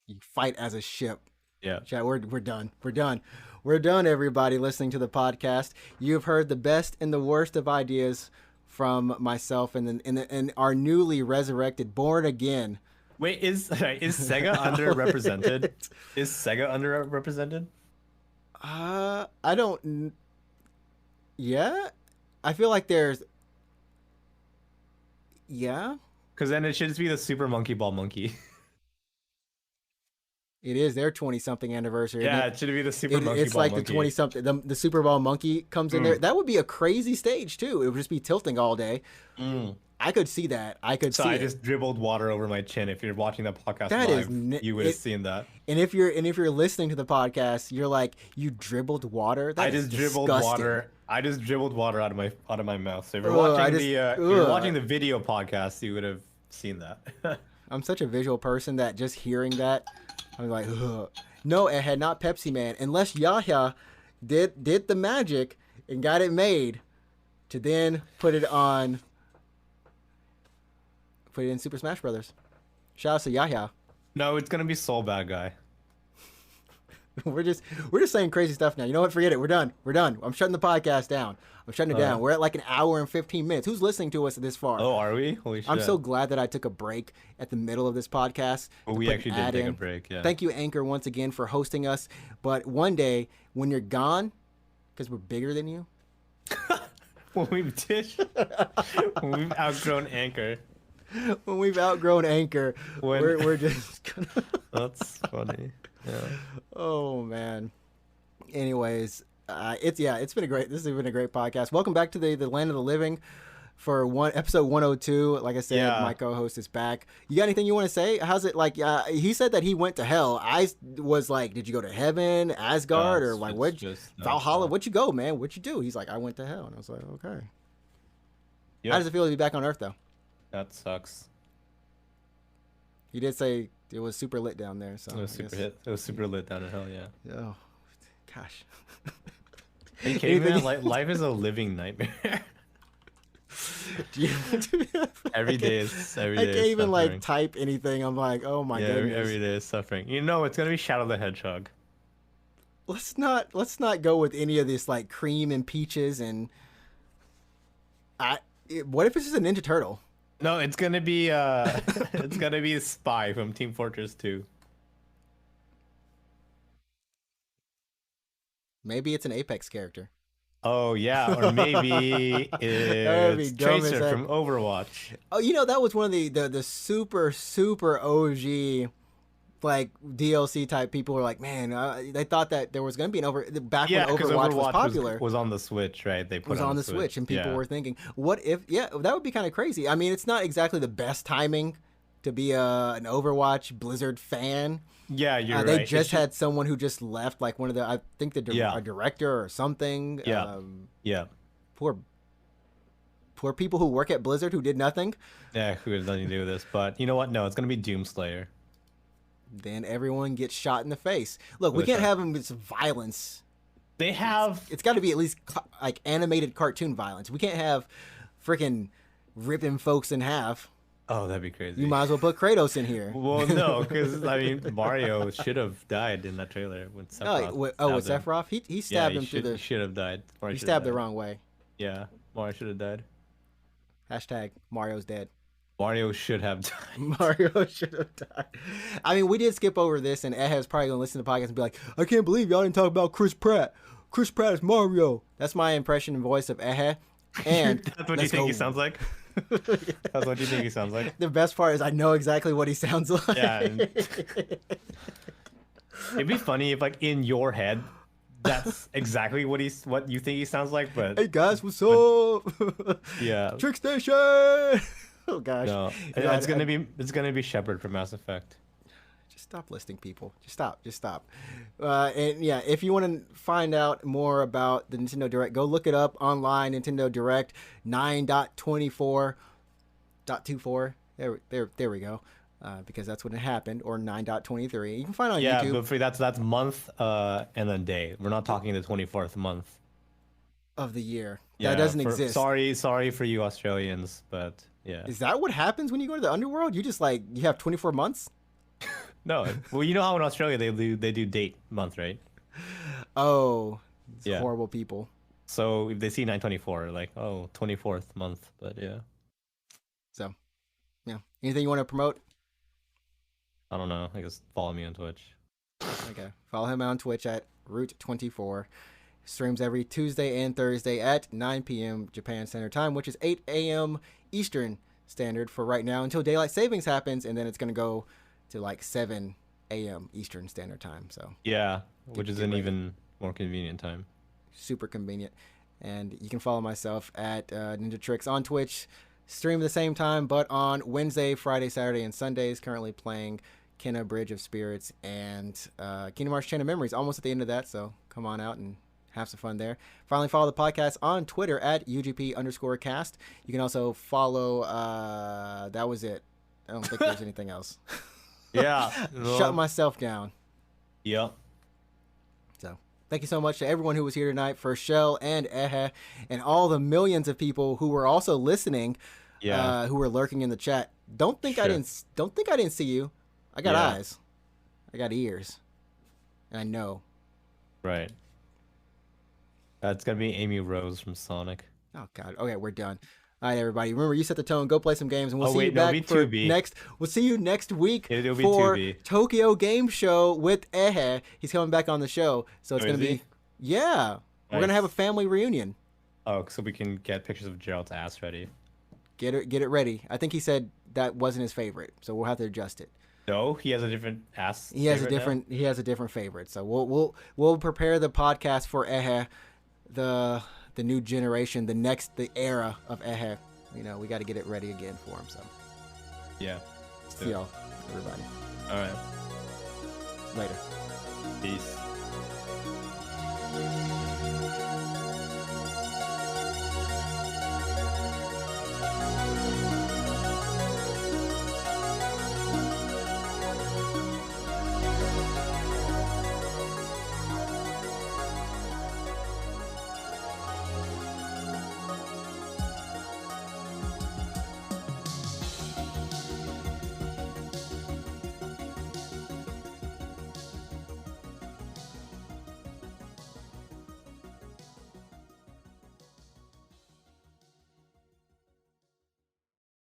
You fight as a ship. Yeah. Chat, we're done. We're done. We're done, everybody listening to the podcast. You've heard the best and the worst of ideas from myself and our newly resurrected, born again. Wait, is Sega underrepresented? Is Sega underrepresented? I don't. Yeah, I feel like there's. Yeah, because then it should just be the Super Monkey Ball Monkey. it is their 20-something anniversary. Yeah, it should be the Super Monkey Ball Monkey. It's like the 20-something. The Super Ball Monkey comes in there. That would be a crazy stage too. It would just be tilting all day. I could see that. I just dribbled water over my chin. If you're watching the podcast live, you would have seen that. And if you're listening to the podcast, you're like, you dribbled water. I just dribbled water. I just dribbled water out of my mouth. So if you're watching the video podcast, you would have seen that. I'm such a visual person that just hearing that, I'm like, ugh. No, it had not Pepsi Man, unless Yahya did the magic and got it made to then put it in Super Smash Brothers. Shout out to Yahya. No, it's gonna be Soul Bad Guy. We're just saying crazy stuff now. You know what? Forget it. We're done. I'm shutting the podcast down. I'm shutting it down. We're at like an hour and 15 minutes. Who's listening to us this far? Oh, are we? Holy shit. I'm so glad that I took a break at the middle of this podcast. Well, we actually did take a break, yeah. Thank you, Anchor, once again for hosting us. But one day, when you're gone, because we're bigger than you. when we've outgrown Anchor. When we've outgrown Anchor, we're just gonna... That's funny. Yeah. Oh man. Anyways, it's been a great podcast. Welcome back to the Land of the Living for episode 102. Like I said, my co-host is back. You got anything you want to say? How's it like? He said that he went to hell. I was like, did you go to heaven, Asgard, or like Valhalla? What'd you go, man? What'd you do? He's like, I went to hell, and I was like, okay. Yep. How does it feel to be back on Earth though? That sucks. He did say it was super lit down there. So it was super lit down in hell. Yeah. Oh, gosh. Hey, caveman, life is a living nightmare. Every day. I can't even like type anything. I'm like, oh my goodness. Every day is suffering. You know, it's gonna be Shadow the Hedgehog. Let's not go with any of this like cream and peaches and. What if it's just a Ninja Turtle? No, it's gonna be Spy from Team Fortress 2. Maybe it's an Apex character. Oh yeah, or maybe it's Tracer from Overwatch. Oh, that was one of the super OG like DLC type people were like, man, they thought that there was going to be when Overwatch was popular. Was on the Switch, right? They put it on the Switch, and people were thinking, what if? Yeah, that would be kind of crazy. I mean, it's not exactly the best timing to be an Overwatch Blizzard fan. Yeah, you're right. They just had someone who just left, like one of a director or something. Yeah. Poor people who work at Blizzard who did nothing. Yeah, who has nothing to do with this. But you know what? No, it's going to be Doomslayer. Then everyone gets shot in the face. Look, we can't have them with violence. It's got to be at least like animated cartoon violence. We can't have freaking ripping folks in half. Oh, that'd be crazy. You might as well put Kratos in here. Well, no, because I mean, Mario should have died in that trailer when Sephiroth. With Sephiroth, he stabbed him through the. He should have died. He stabbed the wrong way. Yeah, Mario should have died. Hashtag Mario's dead. Mario should have died. Mario should have died. I mean, we did skip over this, and Ed's probably going to listen to the podcast and be like, I can't believe y'all didn't talk about Chris Pratt. Chris Pratt is Mario. That's my impression and voice of Ed. And that's what you think he sounds like? That's what you think he sounds like? The best part is I know exactly what he sounds like. Yeah. It'd be funny if, like, in your head, that's exactly what you think he sounds like, but... Hey, guys, what's up? Yeah. Trick Station! Oh gosh. No, it's gonna be Shepard from Mass Effect. Just stop listing people. Just stop. And yeah, if you want to find out more about the Nintendo Direct, go look it up online. Nintendo Direct 9.24.24. There we go. Because that's when it happened, or 9.23. You can find it on YouTube. Yeah, but that's month and then day. We're not talking the 24th month. of the year. That doesn't exist. Sorry for you Australians, but yeah. Is that what happens when you go to the underworld? You just like you have 24 months? No. Well, you know how in Australia they do date month, right? Oh, horrible people. So if they see 9/24, like, oh, 24th month, but yeah. So, yeah. Anything you want to promote? I don't know. I guess follow me on Twitch. Okay. Follow him on Twitch at Root24. Streams every Tuesday and Thursday at 9 p.m. Japan Standard Time, which is 8 a.m. Eastern Standard for right now until daylight savings happens, and then it's going to go to like 7 a.m. Eastern Standard Time. So yeah, which is an even more convenient time. Super convenient. And you can follow myself at NinjaTrixta on Twitch. Stream at the same time, but on Wednesday, Friday, Saturday, and Sundays. Currently playing Kenna Bridge of Spirits and Kingdom Hearts Chain of Memories. Almost at the end of that, so come on out and have some fun there. Finally, follow the podcast on Twitter at UGP_cast. You can also follow, that was it. I don't think there's anything else. Yeah. Shut myself down. Yep. So, thank you so much to everyone who was here tonight, for Shell and Ehe, and all the millions of people who were also listening, who were lurking in the chat. Don't think I didn't see you. I got eyes. I got ears. And I know. Right. It's gonna be Amy Rose from Sonic. Oh God. Okay, we're done. All right, everybody. Remember, you set the tone. Go play some games, and we'll see you no, back for next. We'll see you next week for Tokyo Game Show with Ehe. He's coming back on the show, so it's gonna be Nice. We're gonna have a family reunion. Oh, so we can get pictures of Gerald's ass ready. Get it ready. I think he said that wasn't his favorite, so we'll have to adjust it. No, he has a different ass. He has a different favorite. So we'll prepare the podcast for Ehe, the new generation, the era of Ehe. You know, we got to get it ready again for him. So yeah. See y'all, everybody. All right. Later. Peace.